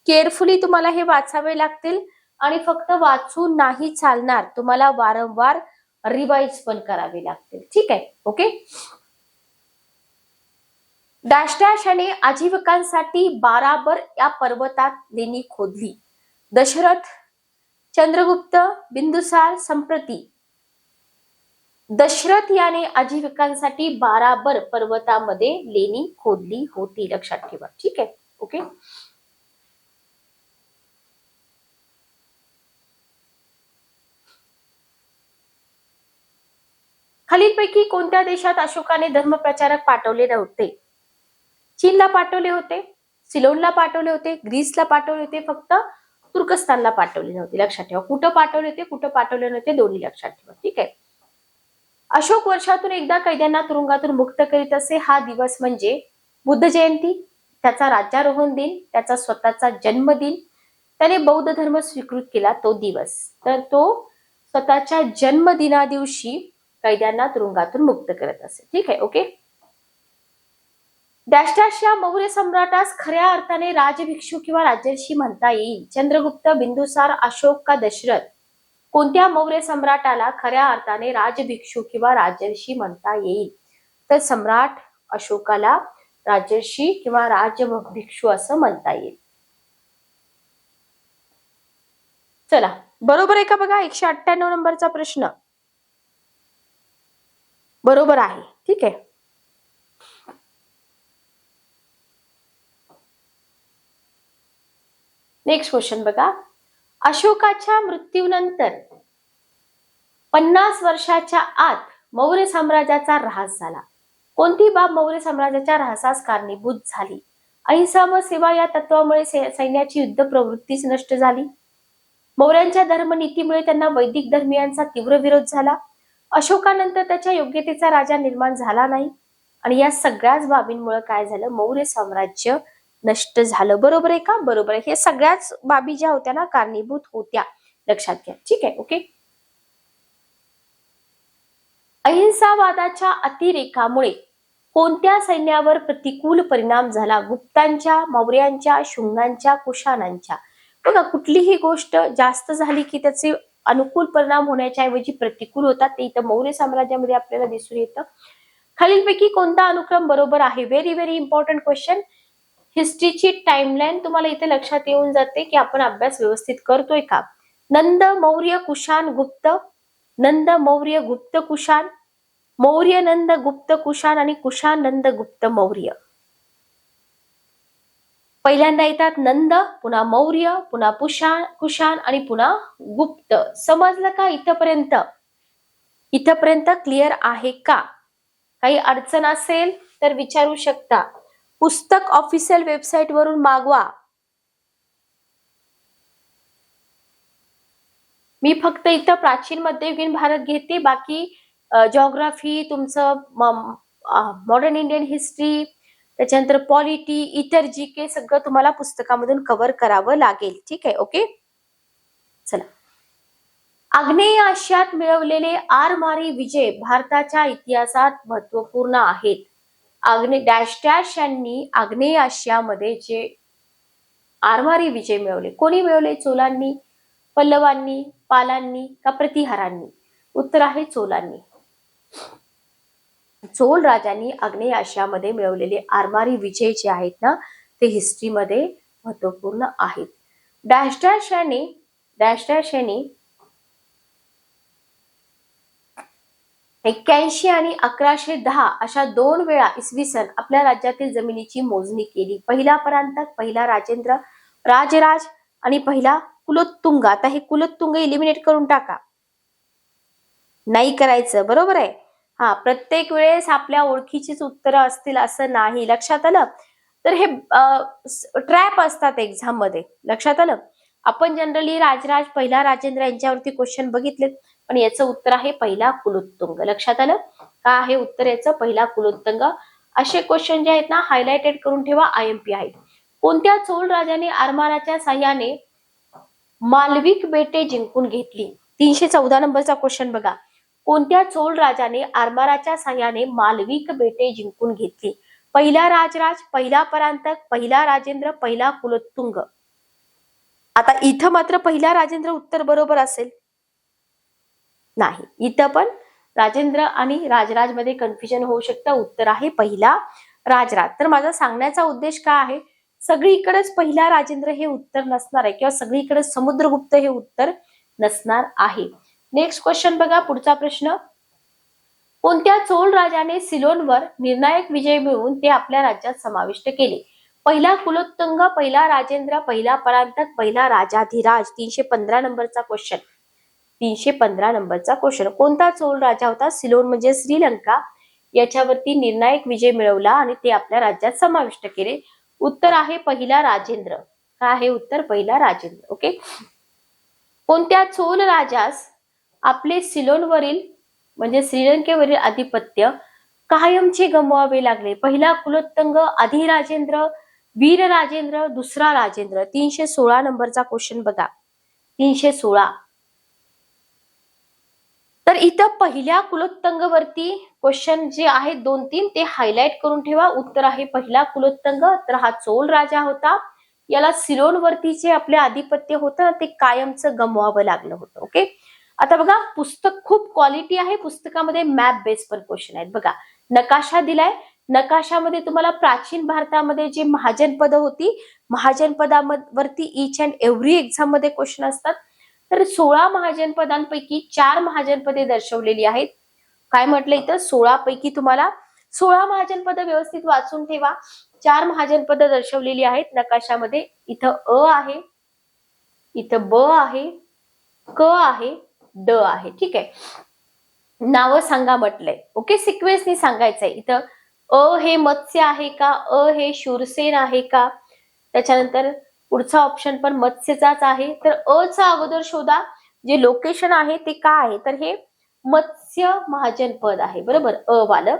केअरफुली तुम्हाला हे वाचावे लागतील. आणि फक्त वाचून नाही चालणार, तुम्हाला वारंवार रिवाइज पण करावे लागतील. ठीक आहे. ओके. डॅश डॅश याने आजीविकांसाठी बाराबर या पर्वतात लेणी खोदली. दशरथ, चंद्रगुप्त, बिंदुसार, संप्रती. दशरथ याने आजीविकांसाठी बाराबर पर्वतामध्ये लेणी खोदली होती, लक्षात ठेवा. ठीक आहे. ओके. खालीलपैकी कोणत्या देशात अशोकाने धर्मप्रचारक पाठवले नव्हते? चीनला पाठवले होते, सिलोनला पाठवले होते, ग्रीसला पाठवले होते, फक्त तुर्कस्तानला पाठवले नव्हते, लक्षात ठेवा. कुठं पाठवले होते, कुठं पाठवले नव्हते, दोन्ही लक्षात ठेवा. ठीक आहे. अशोक वर्षातून एकदा कैद्यांना तुरुंगातून मुक्त करीत असे. हा दिवस म्हणजे बुद्ध जयंती, त्याचा राज्यारोहण दिन, त्याचा स्वतःचा जन्मदिन, त्याने बौद्ध धर्म स्वीकृत केला तो दिवस. तर तो स्वतःच्या जन्मदिना दिवशी कैद्यांना तुरुंगातून मुक्त करत असे. ठीक आहे. ओके. डॅश डॅश या मौर्य सम्राटास खऱ्या अर्थाने राजभिक्षू किंवा राजर्षी म्हणता येईल? चंद्रगुप्त, बिंदुसार, अशोक का दशरथ? कोणत्या मौर्य सम्राटाला खऱ्या अर्थाने राजभिक्षू किंवा राजर्षी म्हणता येईल? तर सम्राट अशोकाला राजर्षी किंवा राजभिक्षू असं म्हणता येईल. चला बरोबर आहे का बघा. 198 नंबरचा प्रश्न बरोबर आहे. ठीक आहे. नेक्स्ट क्वेश्चन बघा. अशोकाच्या मृत्यूनंतर 50 वर्षाच्या आत मौर्य साम्राज्याचा ऱ्हास झाला. कोणती बाब मौर्य साम्राज्याच्या ऱ्हासास कारणीभूत झाली? अहिंसा व सेवा या तत्वामुळे सैन्याची युद्ध प्रवृत्तीच नष्ट झाली. मौर्यांच्या धर्मनीतीमुळे त्यांना वैदिक धर्मीयांचा तीव्र विरोध झाला. अशोकानंतर त्याच्या योग्यतेचा राजा निर्माण झाला नाही आणि या सगळ्याच बाबींमुळे काय झालं, मौर्य साम्राज्य नष्ट झालं. बरोबर आहे का? बरोबर आहे. हे सगळ्याच बाबी ज्या होत्या ना कारणीभूत होत्या, लक्षात घ्या. ठीक आहे, ओके. अहिंसावादाच्या अतिरेकामुळे कोणत्या सैन्यावर प्रतिकूल परिणाम झाला? गुप्तांच्या, मौर्यांच्या, शुंगांच्या, कुशाणांच्या. बघा, कुठलीही गोष्ट जास्त झाली की त्याचे अनुकूल परिणाम होण्याच्या ऐवजी प्रतिकूल होतात. ते इथं मौर्य साम्राज्यामध्ये आपल्याला दिसून येतं. खालीलपैकी कोणता अनुक्रम बरोबर आहे? Very very important question. हिस्ट्रीची टाइमलाईन तुम्हाला इथे लक्षात येऊन जाते की आपण अभ्यास व्यवस्थित करतोय का. नंद, मौर्य, कुशाण, गुप्त. नंद, मौर्य, गुप्त, कुशाण. मौर्य, नंद, गुप्त, कुशाण आणि कुशाण, नंद, गुप्त, मौर्य. पहिल्यांदा येतात नंद, पुन्हा मौर्य, पुन्हा कुशाण आणि पुन्हा गुप्त. समजलं का इथपर्यंत? इथपर्यंत क्लिअर आहे का? काही अडचण असेल तर विचारू शकता. पुस्तक ऑफिशियल वेबसाईट वरून मागवा. मी फक्त इथं प्राचीन मध्ययुगीन भारत घेते. बाकी जॉग्राफी, तुमचं मॉडर्न इंडियन हिस्ट्री, त्याच्यानंतर पॉलिटी, इतर जी के सगळं तुम्हाला पुस्तकामधून कव्हर करावं लागेल. ठीक आहे, ओके. चला. आग्नेय आशियात मिळवलेले आरमारी विजय भारताच्या इतिहासात महत्वपूर्ण आहेत. डॅश डॅश यांनी आग्नेय आशियामध्ये जे आरमारी विजय मिळवले, कोणी मिळवले? चोलांनी, पल्लवांनी, पालांनी का प्रतिहारांनी? उत्तर आहे चोलांनी. चोल राजांनी आग्नेय आशियामध्ये मिळवलेले आरमारी विजय जे आहेत ना ते हिस्ट्रीमध्ये महत्वपूर्ण आहेत. डॅश डॅश यांनी 81 आणि 1110 अशा 2 वेळा इसवी सन आपल्या राज्यातील जमिनीची मोजणी केली. पहिला परांतक, पहिला राजेंद्र, राजराज आणि पहिला कुलोत्तुंग. आता हे कुलोत्तुंग इलिमिनेट करून टाका. नाही करायचं, बरोबर आहे. हा, प्रत्येक वेळेस आपल्या ओळखीचीच उत्तरं असतील असं नाही. लक्षात आलं? तर हे ट्रॅप असतात एक्झाम मध्ये. लक्षात आलं? आपण जनरली राजराज, पहिला राजेंद्र यांच्यावरती क्वेश्चन बघितलेत, पण याचं उत्तर आहे पहिला कुलोत्तुंग. लक्षात आलं का? आहे उत्तर याचं पहिला कुलोत्तुंग. असे क्वेश्चन जे आहेत ना हायलाइटेड करून ठेवा, IMP आहेत. कोणत्या चोल राजाने आरमाराच्या साह्याने मालविक बेटे जिंकून घेतली? 314 नंबरचा क्वेश्चन बघा. कोणत्या चोल राजाने आरमाराच्या साह्याने मालविक बेटे जिंकून घेतली? पहिला राजराज, पहिला परांतक, पहिला राजेंद्र, पहिला कुलोत्तुंग. आता इथं मात्र पहिला राजेंद्र उत्तर बरोबर असेल? नाही, इथं पण राजेंद्र आणि राजराज मध्ये कन्फ्युजन होऊ शकतं. उत्तर आहे पहिला राजराज. तर माझा सांगण्याचा उद्देश काय आहे? सगळीकडेच पहिला राजेंद्र हे उत्तर नसणार आहे किंवा सगळीकडे समुद्रगुप्त हे उत्तर नसणार आहे. नेक्स्ट क्वेश्चन बघा, पुढचा प्रश्न. कोणत्या चोल राजाने सिलोनवर निर्णायक विजय मिळवून ते आपल्या राज्यात समाविष्ट केले? पहिला कुलोत्तुंग, पहिला राजेंद्र, पहिला परांतक, पहिला राजाधिराज. 315 नंबरचा क्वेश्चन. 315 नंबरचा क्वेश्चन. कोणता चोल राजा होता? सिलोन म्हणजे श्रीलंका, याच्यावरती निर्णायक विजय मिळवला आणि ते आपल्या राज्यात समाविष्ट केले. उत्तर आहे पहिला राजेंद्र. काय आहे उत्तर? पहिला राजेंद्र. ओके. कोणत्या चोल राजास आपले सिलोनवरील म्हणजे श्रीलंकेवरील आधिपत्य कायमचे गमवावे लागले? पहिला कुलोत्तुंग, आधी राजेंद्र, वीर राजेंद्र, दुसरा राजेंद्र. 316 नंबरचा क्वेश्चन बघा. 316. तर इथं पहिल्या कुलोत्तुंग वरती क्वेश्चन जे आहेत 2-3 ते हायलाइट करून ठेवा. उत्तर आहे पहिला कुलोत्तुंग. तर हा चोल राजा होता, याला सिलोन वरतीचे आपले आधिपत्य होतं ते कायमचं गमवावं लागलं होतं. ओके. आता बघा, पुस्तक खूप क्वालिटी आहे. पुस्तकामध्ये मॅप बेस पण क्वेश्चन आहेत. बघा, नकाशा दिलाय. नकाशामध्ये तुम्हाला प्राचीन भारतामध्ये जी महाजनपद होती, महाजनपदावरती ईच अँड एव्हरी एक्झाम मध्ये क्वेश्चन असतात. तर 16 महाजनपदांपैकी 4 महाजनपदे दर्शवलेली आहेत. काय म्हटलं इथं? 16 पैकी तुम्हाला 16 महाजनपद व्यवस्थित वाचून ठेवा. 4 महाजनपद दर्शवलेली आहेत नकाशामध्ये. इथं अ आहे, इथं ब आहे, क आहे, ड आहे. ठीक आहे. नावं सांगा म्हटलंय. ओके, सिक्वेन्सनी सांगायचंय. इथं हे मत्स्य आहे का, हे शूरसेन आहे का, त्याच्यानंतर पुढचा ऑप्शन पण मत्स्यचाच आहे, तर चा अगोदर शोधा. जे लोकेशन आहे ते काय आहे, तर हे मत्स्य महाजन पद आहे, बरोबर, वालं.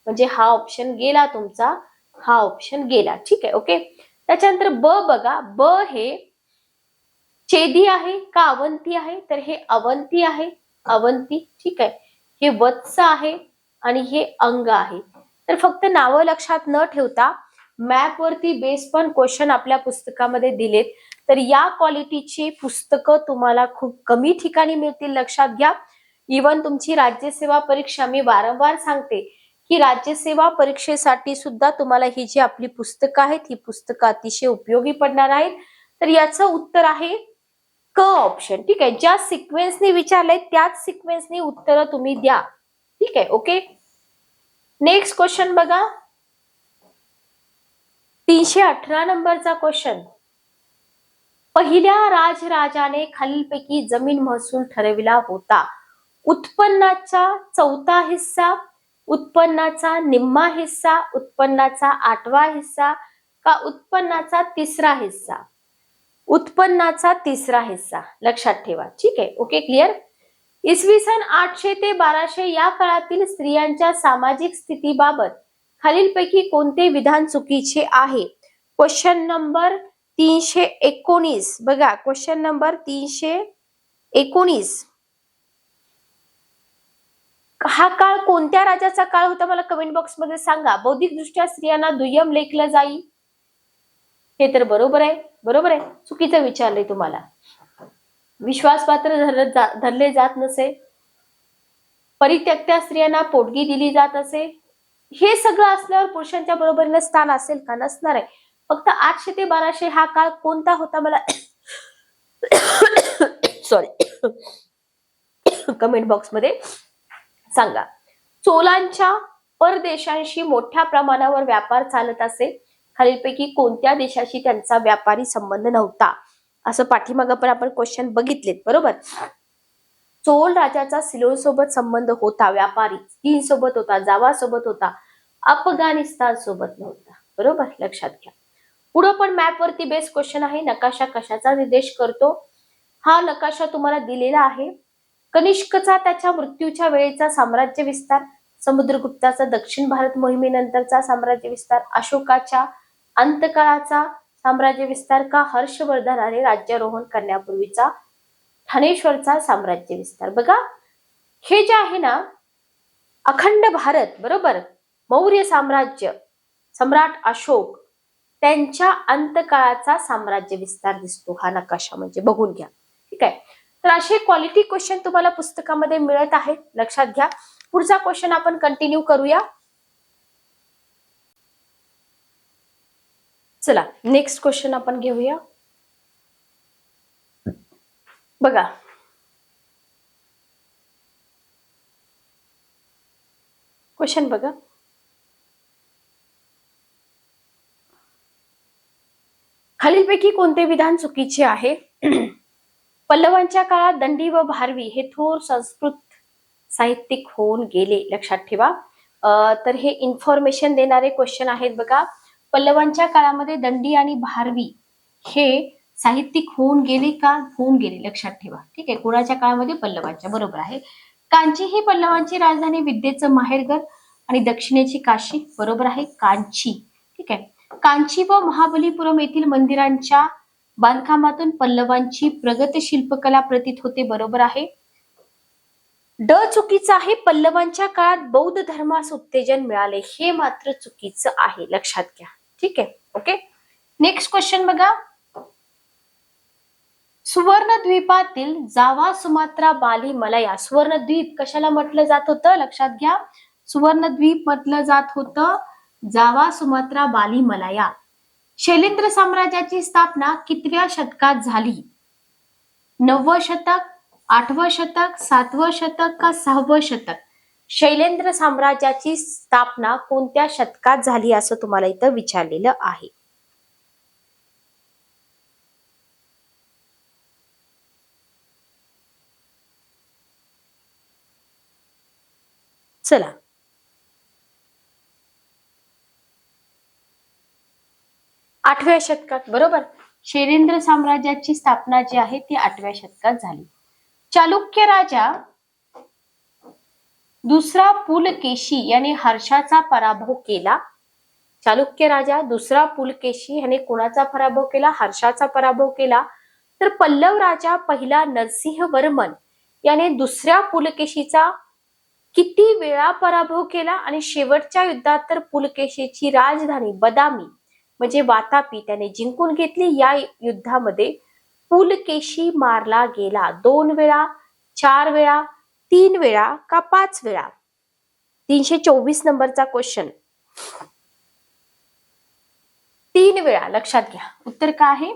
म्हणजे हा ऑप्शन गेला तुमचा, हा ऑप्शन गेला. ठीक आहे, ओके. त्याच्यानंतर ब बघा, ब हे चेदी आहे का अवंती आहे, तर हे अवंती आहे, अवंती. ठीक आहे, हे वत्स आहे आणि हे अंग आहे. तर फक्त नावं लक्षात न ठेवता मॅप वरती बेस पण क्वेश्चन आपल्या पुस्तकामध्ये दिलेत. तर या क्वालिटीची पुस्तकं तुम्हाला खूप कमी ठिकाणी मिळतील, लक्षात घ्या. इवन तुमची राज्यसेवा परीक्षा, मी वारंवार सांगते की राज्यसेवा परीक्षेसाठी सुद्धा तुम्हाला ही जी आपली पुस्तकं आहेत, ही पुस्तकं अतिशय उपयोगी पडणार आहेत. तर याचं उत्तर आहे क ऑप्शन. ठीक आहे, ज्या सिक्वेन्सने विचारलंय त्याच सिक्वेन्सने उत्तर तुम्ही द्या. ठीक आहे, ओके. नेक्स्ट क्वेश्चन बघा, 318 नंबरचा क्वेश्चन. पहिल्या राजराजाने खालीलपैकी जमीन महसूल ठरविला होता. उत्पन्नाचा चौथा हिस्सा, उत्पन्नाचा निम्मा हिस्सा, उत्पन्नाचा 8वा हिस्सा का उत्पन्नाचा 3रा हिस्सा. उत्पन्नाचा 3रा हिस्सा, लक्षात ठेवा. ठीक आहे, ओके, क्लिअर. इसवी सन 800 ते 1200 या काळातील स्त्रियांच्या सामाजिक स्थितीबाबत खालीलपैकी कोणते विधान चुकीचे आहे. क्वेश्चन नंबर 319 बघा, क्वेश्चन नंबर 319. हा काळ कोणत्या राजाचा काळ होता, मला कमेंट बॉक्स मध्ये सांगा. बौद्धिकदृष्ट्या स्त्रियांना दुय्यम लेखलं जाई, हे तर बरोबर आहे, बरोबर आहे. चुकीचं विचारलंय तुम्हाला. विश्वासपात्र धरले जात नसे, परित्यक्त्या स्त्रियांना पोटगी दिली जात असे. हे सगळं असल्यावर पुरुषांच्या बरोबरीने स्थान असेल का, नसणार आहे. फक्त 800 ते 1200 हा काळ कोणता होता, मला सॉरी कमेंट बॉक्स मध्ये सांगा. चोलांच्या परदेशांशी मोठ्या प्रमाणावर व्यापार चालत असे, खालीलपैकी कोणत्या देशाशी त्यांचा व्यापारी संबंध नव्हता. असं पाठीमागं पण आपण क्वेश्चन बघितलेत, बरोबर. चोल राजाचा सिलोन सोबत संबंध होता, व्यापारी चीन सोबत होता, जावा सोबत होता, अफगाणिस्तान सोबत नव्हता, बरोबर, लक्षात घ्या. पुढे पण मॅप वरती बेस्ट क्वेश्चन आहे. नकाशा कशाचा निर्देश करतो, हा नकाशा तुम्हाला दिलेला आहे. कनिष्कचा त्याच्या मृत्यूच्या वेळेचा साम्राज्य विस्तार, समुद्रगुप्ताचा दक्षिण भारत मोहिमेनंतरचा साम्राज्य विस्तार, अशोकाच्या अंतकाळाचा साम्राज्य विस्तार का हर्षवर्धनाने राज्यारोहण करण्यापूर्वीचा ठाणेश्वरचा साम्राज्य विस्तार. बघा, हे जे आहे ना अखंड भारत, बरोबर, मौर्य साम्राज्य, सम्राट अशोक त्यांच्या अंतकाळाचा साम्राज्य विस्तार दिसतो हा नकाशा, म्हणजे बघून घ्या. ठीक आहे, तर असे क्वालिटी क्वेश्चन तुम्हाला पुस्तकामध्ये मिळत आहेत, लक्षात घ्या. पुढचा क्वेश्चन आपण कंटिन्यू करूया. चला नेक्स्ट क्वेश्चन आपण घेऊया. बघा, क्वेश्चन बघा. खालीलपैकी कोणते विधान चुकीचे आहे. पल्लवांच्या काळात दंडी व भारवी हे थोर संस्कृत साहित्यिक होऊन गेले, लक्षात ठेवा. तर हे इन्फॉर्मेशन देणारे क्वेश्चन आहेत बघा. पल्लवांच्या काळामध्ये दंडी आणि भारवी हे साहित्यिक होऊन गेले का, होऊन गेले, लक्षात ठेवा. ठीक आहे, कोणाच्या काळामध्ये, पल्लवांच्या, बरोबर आहे. कांची ही पल्लवांची राजधानी, विद्येचं माहेरघर आणि दक्षिणेची काशी, बरोबर आहे, कांची. ठीक आहे, कांची व महाबलीपुरम येथील मंदिरांच्या बांधकामातून पल्लवांची प्रगत शिल्पकला प्रतीत होते, बरोबर आहे. ड चुकीचं आहे, पल्लवांच्या काळात बौद्ध धर्मास उत्तेजन मिळाले, हे मात्र चुकीचं आहे, लक्षात घ्या. ठीक आहे, ओके. नेक्स्ट क्वेश्चन बघा. सुवर्णद्वीपातील जावा, सुमात्रा, बाली, मलया. सुवर्णद्वीप कशाला म्हटलं जात होतं, लक्षात घ्या. सुवर्णद्वीप म्हटलं जात होतं जावा, सुमात्रा, बाली, मलया. शैलेंद्र साम्राज्याची स्थापना कितव्या शतकात झाली. 9वे शतक, 8वं शतक, 7वं शतक का 6वं शतक. शैलेंद्र साम्राज्याची स्थापना कोणत्या शतकात झाली असं तुम्हाला इथं विचारलेलं आहे. चला 8व्या शतकात, बरोबर. शैलेंद्र साम्राज्याची स्थापना जी आहे ती 8व्या शतकात झाली. चालुक्य राजा दुसरा पुलकेशी याने हर्षाचा पराभव केला. चालुक्य राजा दुसरा पुलकेशी याने कोणाचा पराभव केला? हर्षाचा पराभव केला. तर पल्लव राजा पहिला नरसिंहवर्मन याने दुसऱ्या पुलकेशीचा किती वेळा पराभव केला? आणि शेवटच्या युद्धात तर पुलकेशीची राजधानी बदामी म्हणजे वातापी त्याने जिंकून घेतली. या युद्धामध्ये पुलकेशी मारला गेला 2 वेळा, 4 वेळा, 3 वेळा का 5 वेळा? 324 नंबरचा क्वेश्चन. 3 वेळा, लक्षात घ्या. उत्तर काय आहे?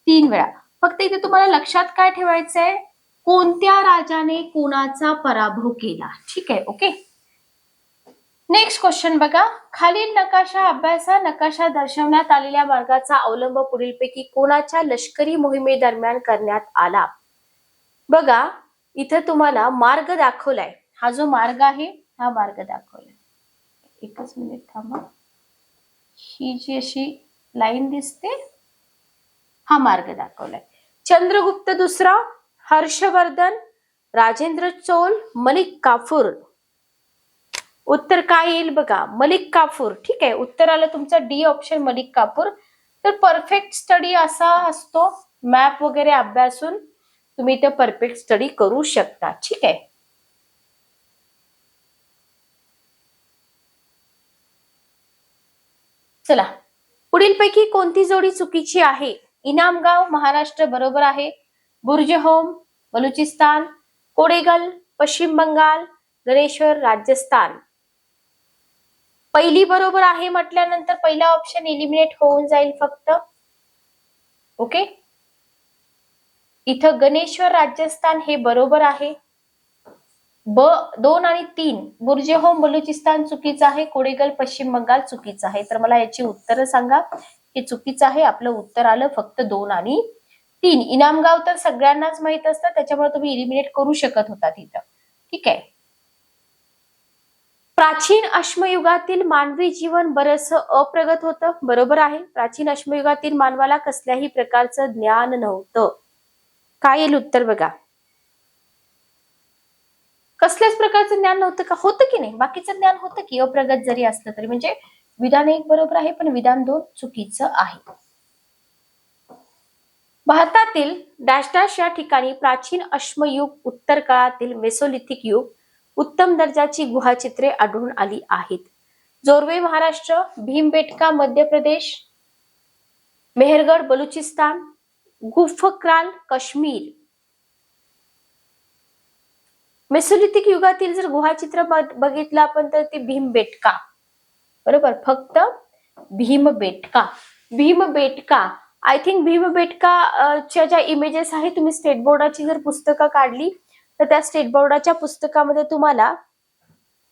3 वेळा. फक्त इथे तुम्हाला लक्षात काय ठेवायचंय? कोणत्या राजाने कोणाचा पराभव केला. ठीक आहे, ओके. नेक्स्ट क्वेश्चन बघा. खालील नकाशा अभ्यासा. नकाशा दर्शवण्यात आलेल्या मार्गाचा अवलंब पुढीलपैकी कोणाच्या लष्करी मोहिमेदरम्यान करण्यात आला? बघा, इथं तुम्हाला मार्ग दाखवलाय. हा जो मार्ग आहे हा मार्ग दाखवलाय. एकच मिनिट थांबा. ही जी अशी लाईन दिसते हा मार्ग दाखवलाय. चंद्रगुप्त दुसरा, हर्षवर्धन, राजेंद्र चोल, मलिक काफूर. उत्तर काय येईल बघा? मलिक काफूर. ठीक आहे, उत्तर आलं तुमचं डी ऑप्शन, मलिक काफूर. तर परफेक्ट स्टडी असा असतो, मॅप वगैरे अभ्यासून तुम्ही इथे परफेक्ट स्टडी करू शकता. ठीक आहे. चला, पुढीलपैकी कोणती जोडी चुकीची आहे? इनामगाव महाराष्ट्र बरोबर आहे. बुर्जहोम बलुचिस्तान, कोडेगल पश्चिम बंगाल, गणेश्वर राजस्थान. पहिली बरोबर आहे म्हटल्यानंतर पहिला ऑप्शन एलिमिनेट होऊन जाईल फक्त. ओके, इथं गणेश्वर राजस्थान हे बरोबर आहे. 2 आणि 3 बुर्जहोम बलुचिस्तान चुकीचं आहे. कोडेगल पश्चिम बंगाल चुकीचं आहे. तर मला याची उत्तर सांगा. हे चुकीचं आहे. आपलं उत्तर आलं फक्त 2 आणि 3. इनामगाव तर सगळ्यांनाच माहित असतं, त्याच्यामुळे तुम्ही इलिमिनेट करू शकत होता तिथं. ठीक आहे. प्राचीन अश्मयुगातील मानवी जीवन बरंच अप्रगत होतं. बरोबर आहे. प्राचीन अश्मयुगातील मानवाला कसल्याही प्रकारचं ज्ञान नव्हतं. काय येईल उत्तर बघा? कसल्याच प्रकारचं ज्ञान नव्हतं का? होतं की नाही? बाकीचं ज्ञान होतं की अप्रगत जरी असलं तरी. म्हणजे विधान 1 बरोबर आहे पण विधान 2 चुकीचं आहे. भारतातील डॅश डॅश या ठिकाणी प्राचीन अश्मयुग, उत्तर काळातील मेसोलिथिक युग, उत्तम दर्जाची गुहाचित्रे आढळून आली आहेत. जोरवे महाराष्ट्र, भीमबेटका मध्य प्रदेश, मेहरगड बलुचिस्तान, गुफक्राल काश्मीर. मेसोलिथिक युगातील जर गुहाचित्र बघितलं आपण तर ते भीमबेटका, बरोबर. फक्त भीमबेटका. भीमबेटका आय थिंक भीमबेटका च्या ज्या इमेजेस आहेत, तुम्ही स्टेट बोर्डाची जर पुस्तकं काढली तर त्या स्टेट बोर्डाच्या पुस्तकामध्ये तुम्हाला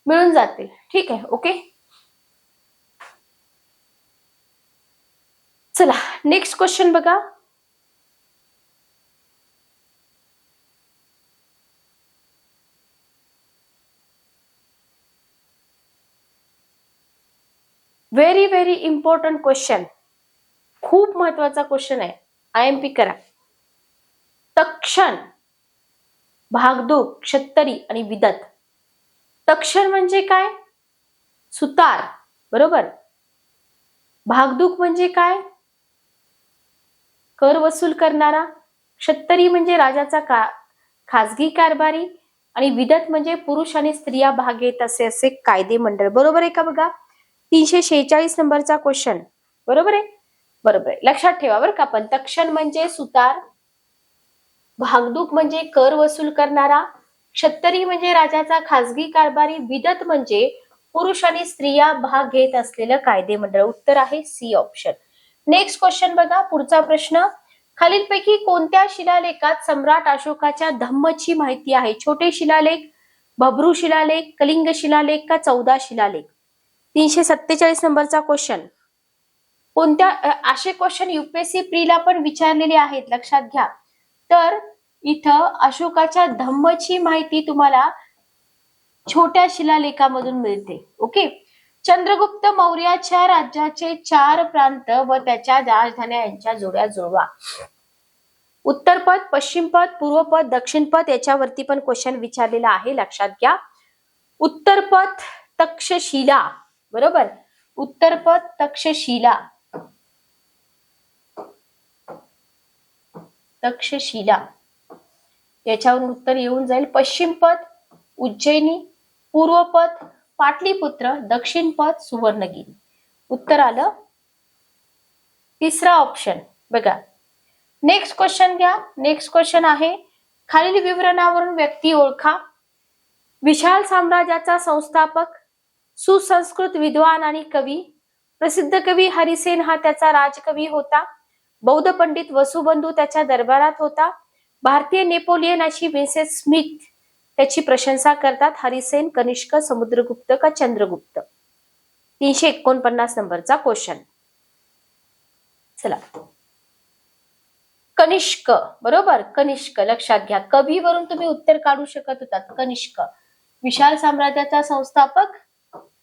मिळून जातील. ठीक आहे, ओके. चला, नेक्स्ट क्वेश्चन बघा. व्हेरी व्हेरी इम्पॉर्टंट क्वेश्चन, खूप महत्वाचा क्वेश्चन आहे. IMP करा. तक्षण, भागदूक, क्षत्तरी आणि विदत. तक्षण म्हणजे काय? सुतार, बरोबर. भागदूक म्हणजे काय? कर वसूल करणारा. क्षत्तरी म्हणजे राजाचा खासगी कारभारी. आणि विदत म्हणजे पुरुष आणि स्त्रिया भाग घेत असे कायदे मंडळ. बरोबर आहे का बघा? 346 नंबरचा क्वेश्चन. बरोबर आहे, बरोबर आहे. लक्षात ठेवा बरं का. पण तक्षण म्हणजे सुतार, भागदूक म्हणजे कर वसूल करणारा, क्षत्तरी म्हणजे राजाचा खासगी कारभारी, विदत म्हणजे पुरुष आणि स्त्रिया भाग घेत असलेलं कायदे मंडळ. उत्तर आहे सी ऑप्शन. नेक्स्ट क्वेश्चन बघा. पुढचा प्रश्न. खालीलपैकी कोणत्या शिलालेखात सम्राट अशोकाच्या धम्मची माहिती आहे? छोटे शिलालेख, भब्रू शिलालेख, कलिंग शिलालेख का 14 शिलालेख? 347 नंबरचा क्वेश्चन. कोणत्या असे क्वेश्चन UPSC प्रीला पण विचारलेले आहेत, लक्षात घ्या. तर इथं अशोकाच्या धम्मची माहिती तुम्हाला छोट्या शिलालेखामधून मिळते. ओके. चंद्रगुप्त मौर्याच्या राज्याचे 4 प्रांत व त्याच्या राजधान्या यांच्या जोड्या जुळवा. उत्तर पद, पश्चिम पद, पूर्व पद, दक्षिण पद याच्यावरती पण क्वेश्चन विचारलेला आहे, लक्षात घ्या. उत्तर पद तक्षशिला, बरोबर. उत्तर पद तक्षशिला, तक्षशिला याच्यावरून उत्तर येऊन जाईल. पश्चिम पद उज्जैनी, पूर्व पद पाटलीपुत्र, दक्षिण पद सुवर्णगिरी. उत्तर आलं तिसरा ऑप्शन. बघा नेक्स्ट क्वेश्चन घ्या. नेक्स्ट क्वेश्चन आहे, खालील विवरणावरून व्यक्ती ओळखा. विशाल साम्राज्याचा संस्थापक, सुसंस्कृत विद्वान आणि कवी. प्रसिद्ध कवी हरिसेन हा त्याचा राजकवी होता. बौद्ध पंडित वसुबंधू त्याच्या दरबारात होता. भारतीय नेपोलियन अशी मिसेस स्मिथ त्याची प्रशंसा करतात. हरिसेन, कनिष्क, समुद्रगुप्त का चंद्रगुप्त. 349 नंबरचा क्वेश्चन. चला, कनिष्क, बरोबर. कनिष्क लक्षात घ्या, कवीवरून तुम्ही उत्तर काढू शकत होतात. कनिष्क विशाल साम्राज्याचा संस्थापक,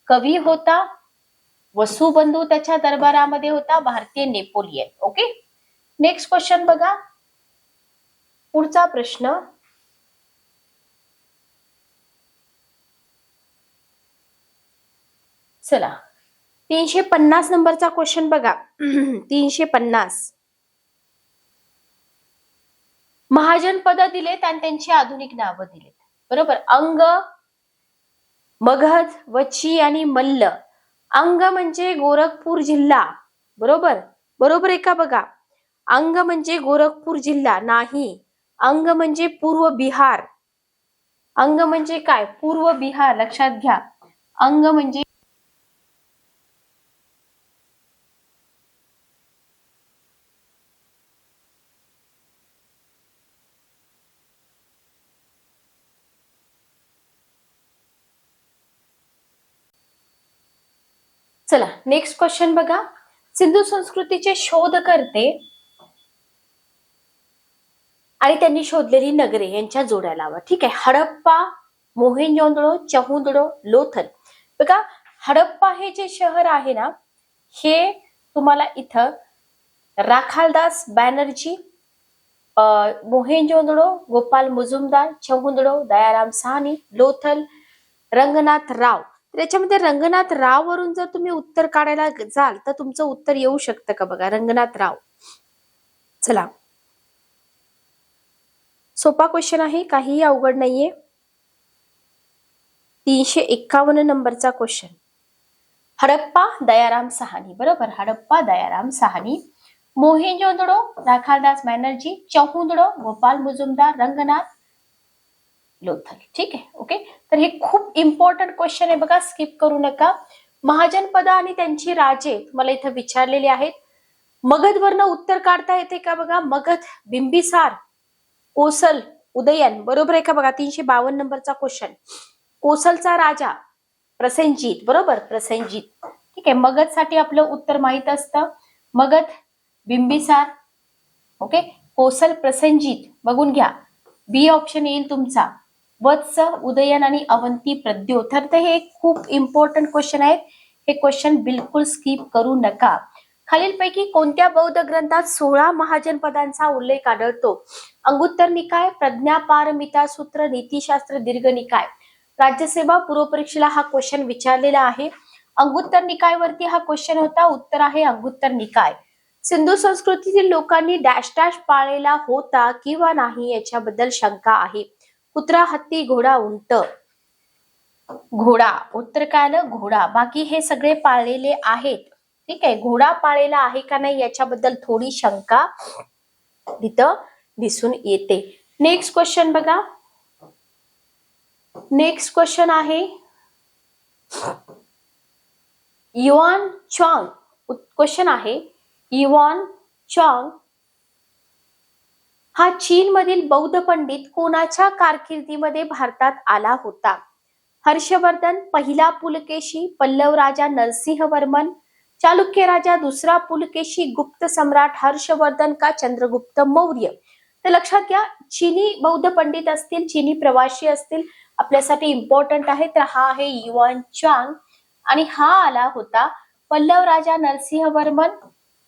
कवी होता, वसुबंधू त्याच्या दरबारामध्ये होता, भारतीय नेपोलियन. ओके, नेक्स्ट क्वेश्चन बघा. पुढचा प्रश्न, चला 350 नंबरचा क्वेश्चन बघा. 350. महाजनपद दिलेत आणि त्यांची आधुनिक नावं दिलेत, बरोबर. अंग, मगध, वची आणि मल्ल. अंग म्हणजे गोरखपूर जिल्हा, बरोबर. बरोबर आहे का बघा. अंग म्हणजे गोरखपूर जिल्हा नाही. अंग म्हणजे पूर्व बिहार. अंग म्हणजे काय, पूर्व बिहार, लक्षात घ्या. अंग म्हणजे चला नेक्स्ट क्वेश्चन बघा. सिंधू संस्कृतीचे शोधकर्ते आणि त्यांनी शोधलेली नगरे यांच्या जोड्या लावा. ठीक आहे. हडप्पा, मोहेंजोदडो, चहुंदडो, लोथल. बघा हडप्पा हे जे शहर आहे ना, हे तुम्हाला इथं राखालदास बॅनर्जी, मोहेंजोदडो गोपाल मुजुमदार, चहुंदडो दयाराम साहनी, लोथल रंगनाथ राव. त्याच्यामध्ये रंगनाथ राव वरून जर तुम्ही उत्तर काढायला जाल तर तुमचं उत्तर येऊ शकतं का बघा, रंगनाथ राव. चला, सोपा क्वेश्चन आहे, काहीही अवघड नाहीये. 351 नंबरचा क्वेश्चन. हडप्पा दयाराम साहनी, बरोबर. हडप्पा दयाराम साहनी. मोहेंजोदडो राखालदास बॅनर्जी, चहुंदडो गोपाल मुजुमदार, रंगनाथ लोथल. ठीक आहे. ओके, तर हे खूप इम्पॉर्टंट क्वेश्चन आहे बघा, स्किप करू नका. महाजनपद आणि त्यांची राजे मला इथं विचारलेले आहेत. मगध वरन उत्तर काढता येते का बघा. मगध, बिंबिसार, कोसल, उदयन. बरोबर आहे का बघा. 352 नंबरचा क्वेश्चन. कोसलचा राजा प्रसेनजीत, बरोबर. प्रसेनजीत. ठीक आहे. मगध साठी आपलं उत्तर माहित असतं. मगध, बिंबिसार, ओके. कोसल, प्रसेनजीत. बघून घ्या, बी ऑप्शन येईल तुमचा. वत्स, उदयन आणि अवंती प्रद्योतर. तर हे खूप इम्पॉर्टंट क्वेश्चन आहेत. हे क्वेश्चन बिलकुल स्किप करू नका. खालीलपैकी कोणत्या बौद्ध ग्रंथात 16 महाजनपदांचा उल्लेख आढळतो. अंगुत्तर निकाय, प्रज्ञापारमिता सूत्र, नीतिशास्त्र, दीर्घ निकाय. राज्यसेवा पूर्व परीक्षेला हा क्वेश्चन विचारलेला आहे. अंगुत्तर निकायवरती हा क्वेश्चन होता. उत्तर आहे अंगुत्तर निकाय. सिंधू संस्कृतीतील लोकांनी डॅश डॅश पाळलेला होता किंवा नाही याच्याबद्दल शंका आहे. कुत्रा, हत्ती, घोडा, उंट. घोडा. उत्तर काय आलं, घोडा. बाकी हे सगळे पाळलेले आहेत. ठीक आहे. घोडा पाळलेला आहे का नाही याच्याबद्दल थोडी शंका तिथं दिसून येते. नेक्स्ट क्वेश्चन बघा. नेक्स्ट क्वेश्चन आहे युआन चॉंग. क्वेश्चन आहे युआन चॉंग हा चीन मधील बौद्ध पंडित कोणाच्या कारकिर्दीमध्ये भारतात आला होता. हर्षवर्धन, पहिला पुलकेशी, पल्लव राजा नरसिंहवर्मन, चालुक्य राजा दुसरा पुलकेशी, गुप्त सम्राट हर्षवर्धन का चंद्रगुप्त मौर्य. तर लक्षात घ्या, चीनी बौद्ध पंडित असतील, चीनी प्रवासी असतील, आपल्यासाठी इम्पॉर्टंट आहे. तर हा आहे युआन चॉंग. आणि हा आला होता पल्लव राजा नरसिंहवर्मन,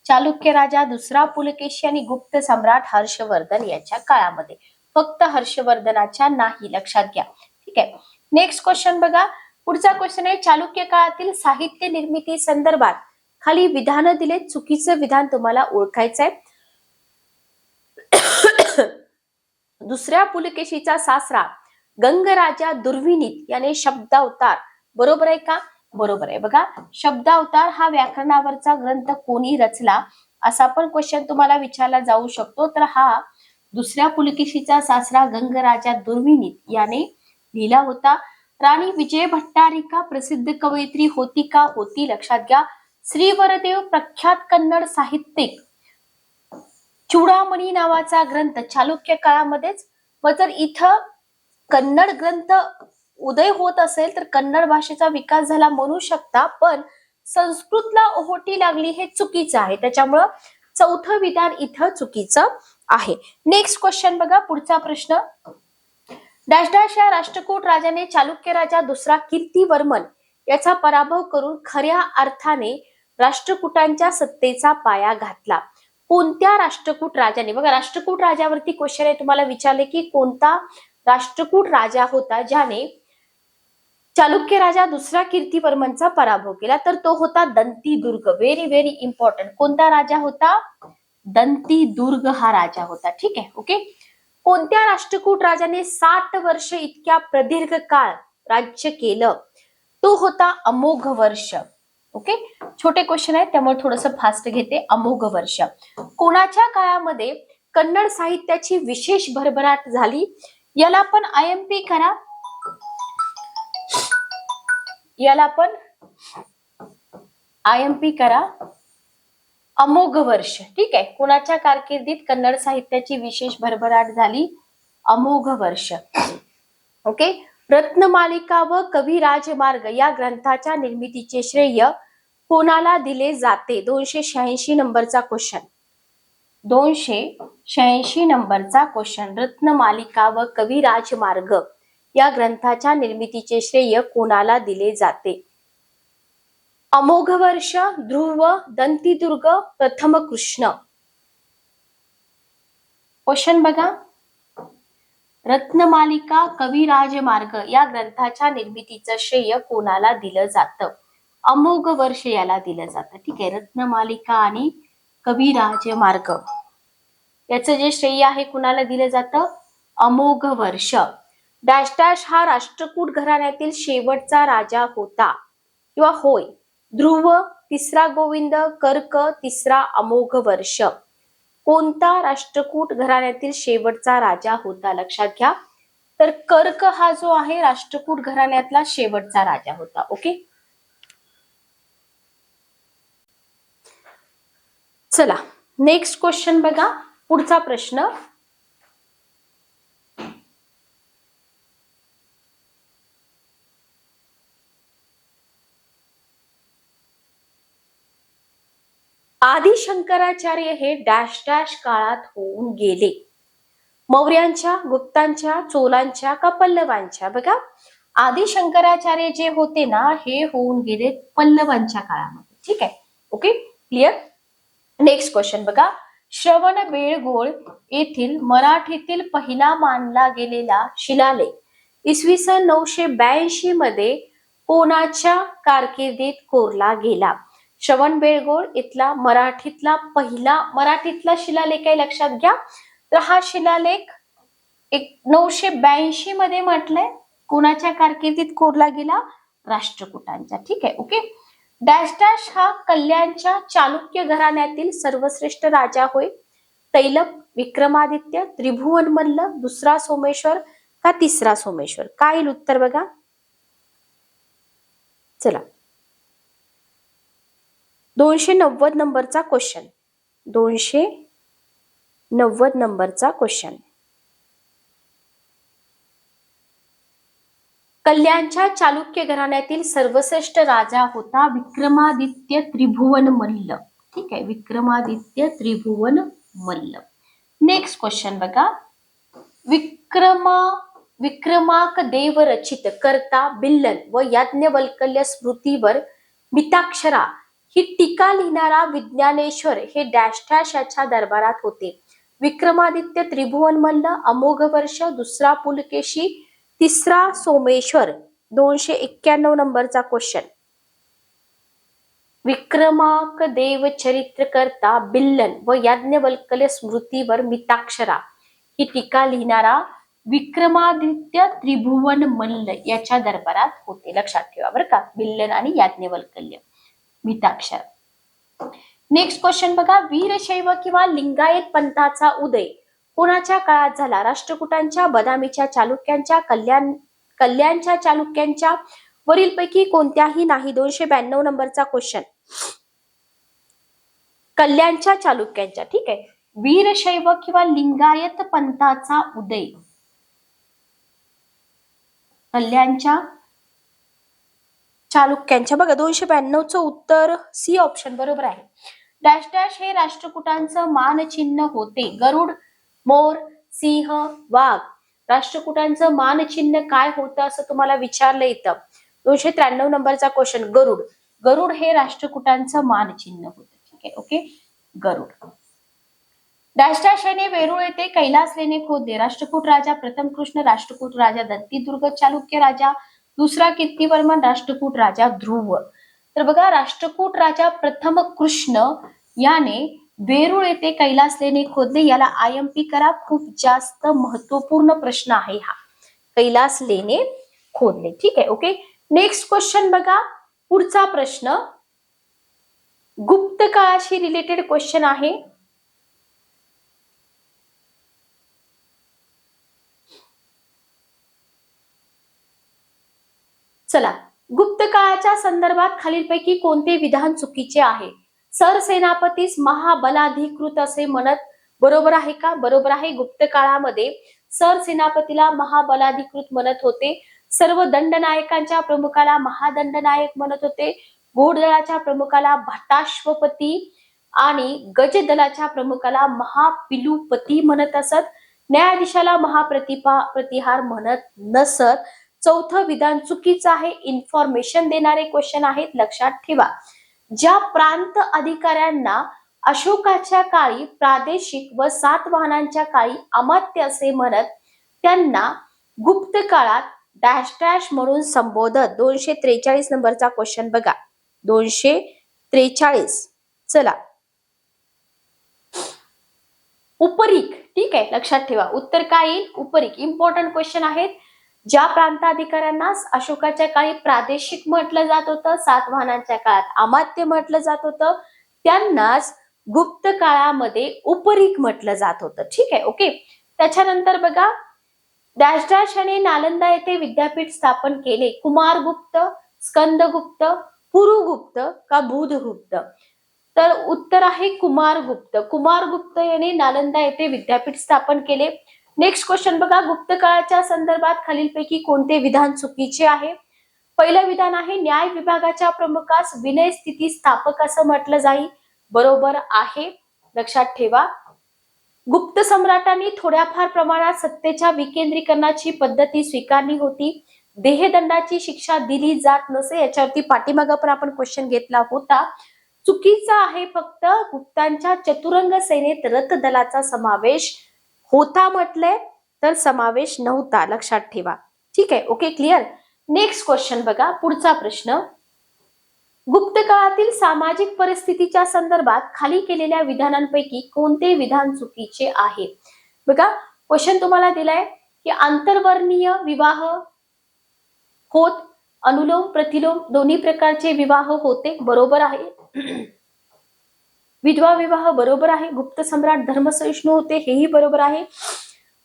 चालुक्य राजा दुसरा पुलकेशी आणि गुप्त सम्राट हर्षवर्धन याच्या काळामध्ये. फक्त हर्षवर्धनाच्या नाही, लक्षात घ्या. ठीक आहे. नेक्स्ट क्वेश्चन बघा. पुढचा क्वेश्चन आहे चालुक्य काळातील साहित्य निर्मिती संदर्भात खाली विधान दिले, चुकीचं विधान तुम्हाला ओळखायचंय. दुसऱ्या पुलकेशीचा सासरा गंगराजा दुर्विनीत याने शब्दावतार, बरोबर आहे का? बरोबर आहे. बघा, शब्दावतार हा व्याकरणावरचा ग्रंथ कोणी रचला असा पण क्वेश्चन तुम्हाला विचारला जाऊ शकतो. तर हा दुसऱ्या पुलकेशीचा सासरा गंगराजा दुर्विनीत याने लिहिला होता. राणी विजय भट्टारिका प्रसिद्ध कवयित्री होती का? होती, लक्षात घ्या. श्रीवरदेव प्रख्यात कन्नड साहित्यिक चूडामणी नावाचा ग्रंथ चालुक्य काळामध्येच. व जर इथं कन्नड ग्रंथ उदय होत असेल तर कन्नड भाषेचा विकास झाला म्हणू शकता, पण संस्कृतला ओहोटी लागली हे चुकीचं आहे. त्याच्यामुळं चौथं विधान इथं चुकीचं आहे. नेक्स्ट क्वेश्चन बघा. पुढचा प्रश्न, डॅश डॅश या राष्ट्रकूट राजाने चालुक्य राजा दुसरा कीर्तिवर्मन याचा पराभव करून खऱ्या अर्थाने राष्ट्रकूटांच्या सत्तेचा पाया घातला. कोणत्या राष्ट्रकूट राजाने? बघा, राष्ट्रकूट राजावरती क्वेश्चन आहे, तुम्हाला विचारले की कोणता राष्ट्रकूट राजा होता ज्याने चालुक्य राजा दुसरा कीर्तिवर्मनचा पराभव केला? तर तो होता दंतीदुर्ग. Very very important. कोणता राजा होता? दंतीदुर्ग हा राजा होता. ठीक आहे. ओके. कोणत्या राष्ट्रकूट राजाने 60 वर्ष इतक्या प्रदीर्घ काळ राज्य केलं? तो होता अमोघ वर्ष. ओके. छोटे क्वेश्चन आहेत त्यामुळे थोडंसं फास्ट घेते. अमोघ वर्ष. कोणाच्या काळामध्ये कन्नड साहित्याची विशेष भरभराट झाली? याला पण IMP करा. याला पण IMP करा. अमोघ वर्ष. ठीक आहे. कोणाच्या कारकिर्दीत कन्नड साहित्याची विशेष भरभराट झाली? अमोघ वर्ष. ओके. रत्नमालिका व कवी राजमार्ग या ग्रंथाच्या निर्मितीचे श्रेय कोणाला दिले जाते? 286 नंबरचा क्वेश्चन. 286 नंबरचा क्वेश्चन. रत्नमालिका व कवी राजमार्ग या ग्रंथाच्या निर्मितीचे श्रेय कोणाला दिले जाते? अमोघ वर्ष, ध्रुव, दंतीदुर्ग, प्रथम कृष्ण. क्वेश्चन बघा. रत्नमालिका कवी राजमार्ग या ग्रंथाच्या निर्मितीचं श्रेय कोणाला दिलं जातं? अमोघ वर्ष याला दिलं जातं. ठीक आहे. रत्नमालिका आणि कवी राजमार्ग याचं जे श्रेय आहे कुणाला दिलं जातं? अमोघ वर्ष. डॅश डॅश हा राष्ट्रकूट घराण्यातील शेवटचा राजा होता किंवा होय? ध्रुव, तिसरा गोविंद, कर्क, तिसरा अमोघ वर्ष. कोणता राष्ट्रकूट घराण्यातील शेवटचा राजा होता? लक्षात घ्या. तर कर्क हा जो आहे राष्ट्रकूट घराण्यातला शेवटचा राजा होता. ओके. चला नेक्स्ट क्वेश्चन बघा. पुढचा प्रश्न, आदि शंकराचार्य हे डॅश डॅश काळात होऊन गेले? मौर्यांच्या, गुप्तांच्या, चोलांच्या का पल्लवांच्या? बघा, आदि शंकराचार्य जे होते ना हे होऊन गेले पल्लवांच्या काळामध्ये. ठीक आहे. ओके. क्लिअर. नेक्स्ट क्वेश्चन बघा. श्रवण बेळगोळ येथील मराठीतील पहिला मानला गेलेला शिलालेख इसवी सन 982 मध्ये कोणाच्या कारकिर्दीत कोरला गेला? श्रवण बेळगोळ इथला मराठीतला शिलालेख आहे, लक्षात घ्या. तर हा शिलालेख 982 मध्ये म्हटलंय कोणाच्या कारकिर्दीत कोरला गेला? राष्ट्रकूटांच्या. ठीक आहे. ओके. डॅश डॅश हा कल्याणच्या चालुक्य घराण्यातील सर्वश्रेष्ठ राजा होय? तैलप, विक्रमादित्य, त्रिभुवन मल्ल, दुसरा सोमेश्वर का तिसरा सोमेश्वर? काय येईल उत्तर बघा. चला 290 नंबरचा क्वेश्चन. 290 नंबरचा क्वेश्चन. कल्याणच्या चालुक्य घराण्यातील सर्वश्रेष्ठ राजा होता विक्रमादित्य त्रिभुवन मल्ल. ठीक आहे. विक्रमादित्य त्रिभुवन मल्ल. नेक्स्ट क्वेश्चन बघा. विक्रमाक देव रचित करता बिल्लन व याज्ञवल्क्य स्मृतीवर मिताक्षरा ही टीका लिहिणारा विज्ञानेश्वर हे डॅश डॅश याच्या दरबारात होते. विक्रमादित्य त्रिभुवन मल्ल, अमोघ वर्ष, दुसरा पुलकेशी, तिसरा सोमेश्वर. 291 नंबरचा क्वेश्चन. विक्रमाक देव चरित्र करता बिल्लन व याज्ञवल्क्य स्मृतीवर मिताक्षरा ही टीका लिहिणारा विक्रमादित्य त्रिभुवन मल्ल याच्या दरबारात होते. लक्षात ठेवा बरं का, बिल्लन आणि याज्ञवल्क्य मिताक्षर. नेक्स्ट क्वेश्चन बघा. वीरशैव किंवा लिंगायत पंथाचा उदय कोणाच्या काळात झाला? राष्ट्रकुटांच्या, बदामीच्या, चालुक्यांच्या, कल्याणच्या चालुक्यांच्या, वरीलपैकी कोणत्याही नाही. 292 नंबरचा क्वेश्चन. कल्याणच्या चालुक्यांच्या. ठीक आहे. वीरशैव किंवा लिंगायत पंथाचा उदय कल्याणच्या चालुक्यांच्या. बघा 292चं उत्तर सी ऑप्शन बरोबर आहे. डॅश डॅश हे राष्ट्रकुटांचं मानचिन्ह होते. गरुड, मोर, सिंह, वाघ. राष्ट्रकुटांचं मानचिन्ह काय होतं असं तुम्हाला विचारलं येतं. 293 नंबरचा क्वेश्चन. गरुड. गरुड हे राष्ट्रकुटांचं मानचिन्ह होतं. ठीक आहे. ओके. गरुड. डॅश डॅश याने वेरूळ येथे कैलास लेणे खोदले. राष्ट्रकूट राजा प्रथम कृष्ण, राष्ट्रकूट राजा दंतीदुर्ग, चालुक्य राजा दुसरा कीर्तिवर्मन, राष्ट्रकूट राजा ध्रुव. तर बघा, राष्ट्रकूट राजा प्रथम कृष्ण याने वेरूळ येथे कैलास लेणे खोदले. याला IMP करा, खूप जास्त महत्वपूर्ण प्रश्न आहे हा. कैलास लेणे खोदले. ठीक आहे. ओके. नेक्स्ट क्वेश्चन बघा. पुढचा प्रश्न गुप्त काळाशी रिलेटेड क्वेश्चन आहे. चला, गुप्त काळाच्या संदर्भात खालीलपैकी कोणते विधान चुकीचे आहे? सरसेनापतीस महाबलाधिकृत असे म्हणत. बरोबर आहे का? बरोबर आहे. गुप्त काळामध्ये सरसेनापतीला महाबलाधिकृत म्हणत होते. सर्व दंडनायकांच्या प्रमुखाला महादंडनायक म्हणत होते. घोडदळाच्या प्रमुखाला भटाश्वपती आणि गजदलाच्या प्रमुखाला महापिलुपती म्हणत असत. न्यायाधीशाला प्रतिहार म्हणत नसत. चौथं विधान चुकीचं आहे. इन्फॉर्मेशन देणारे क्वेश्चन आहेत. लक्षात ठेवा. ज्या प्रांत अधिकाऱ्यांना अशोकाच्या काळी प्रादेशिक व सातवाहनांच्या काळी अमात्य असे म्हणत, त्यांना गुप्त काळात डॅश डॅश म्हणून संबोधत. 243 नंबरचा क्वेश्चन बघा. 243. चला, उपरीक. ठीक आहे. लक्षात ठेवा. उत्तर काय येईल? उपरीक. इम्पॉर्टंट क्वेश्चन आहेत. ज्या प्रांताधिकाऱ्यांना अशोकाच्या काळी प्रादेशिक म्हटलं जात होतं, सातवाहनांच्या काळात अमात्य म्हटलं जात होतं, त्यांनाच गुप्त काळामध्ये उपरीक म्हटलं जात होतं. ठीक आहे. ओके. त्याच्यानंतर बघा, डॅश डॅश याने नालंदा येथे विद्यापीठ स्थापन केले. कुमारगुप्त, स्कंदगुप्त, पुरुगुप्त का बुधगुप्त? तर उत्तर आहे कुमारगुप्त. कुमारगुप्त याने नालंदा येथे विद्यापीठ स्थापन केले. नेक्स्ट क्वेश्चन बघा. गुप्त काळाच्या संदर्भात खालीलपैकी कोणते विधान चुकीचे आहे? पहिलं विधान आहे न्याय विभागाच्या प्रमुखास विनय स्थिती स्थापक असं म्हटलं जाईल. बरोबर आहे. लक्षात ठेवा. गुप्त सम्राटांनी थोड्याफार प्रमाणात सत्तेच्या विकेंद्रीकरणाची पद्धती स्वीकारली होती. देहदंडाची शिक्षा दिली जात नसे. याच्यावरती पाठीमागं पण आपण क्वेश्चन घेतला होता. चुकीचा आहे. फक्त गुप्तांच्या चतुरंग सेनेत रथ दलाचा समावेश होता म्हटलंय, तर समावेश नव्हता. लक्षात ठेवा. ठीक आहे. ओके. क्लिअर. नेक्स्ट क्वेश्चन बघा. पुढचा प्रश्न. गुप्त काळातील सामाजिक परिस्थितीच्या संदर्भात खाली केलेल्या विधानांपैकी कोणते विधान चुकीचे आहे? बघा, क्वेश्चन तुम्हाला दिलाय की आंतरवर्णीय विवाह होत. अनुलोम प्रतिलोम दोन्ही प्रकारचे विवाह होते. बरोबर आहे. विधवा विवाह बरोबर आहे. गुप्त सम्राट धर्मसहिष्णू होते. हेही बरोबर आहे.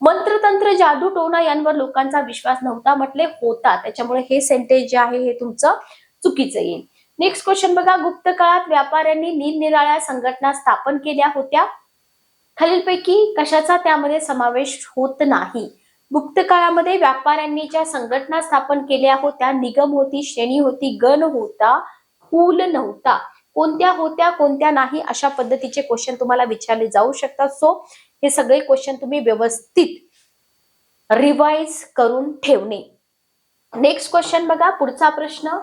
मंत्रतंत्र, जादू टोना यांवर लोकांचा विश्वास नव्हता म्हटले होता. त्याच्यामुळे हे सेंटेन्स जे आहे हे तुमचं चुकीचं येईल. नेक्स्ट क्वेश्चन बघा. गुप्त काळात व्यापाऱ्यांनी निरनिराळ्या संघटना स्थापन केल्या होत्या. खालीलपैकी कशाचा त्यामध्ये समावेश होत नाही? गुप्त काळामध्ये व्यापाऱ्यांनी ज्या संघटना स्थापन केल्या होत्या, निगम होती, श्रेणी होती, गण होता, कुल नव्हता. कोणत्या होत्या, कोणत्या नाही, अशा पद्धतीचे क्वेश्चन तुम्हाला विचारले जाऊ शकतात. सो हे सगळे क्वेश्चन तुम्ही व्यवस्थित रिवाइज करून ठेवणे. नेक्स्ट क्वेश्चन बघा, पुढचा प्रश्न.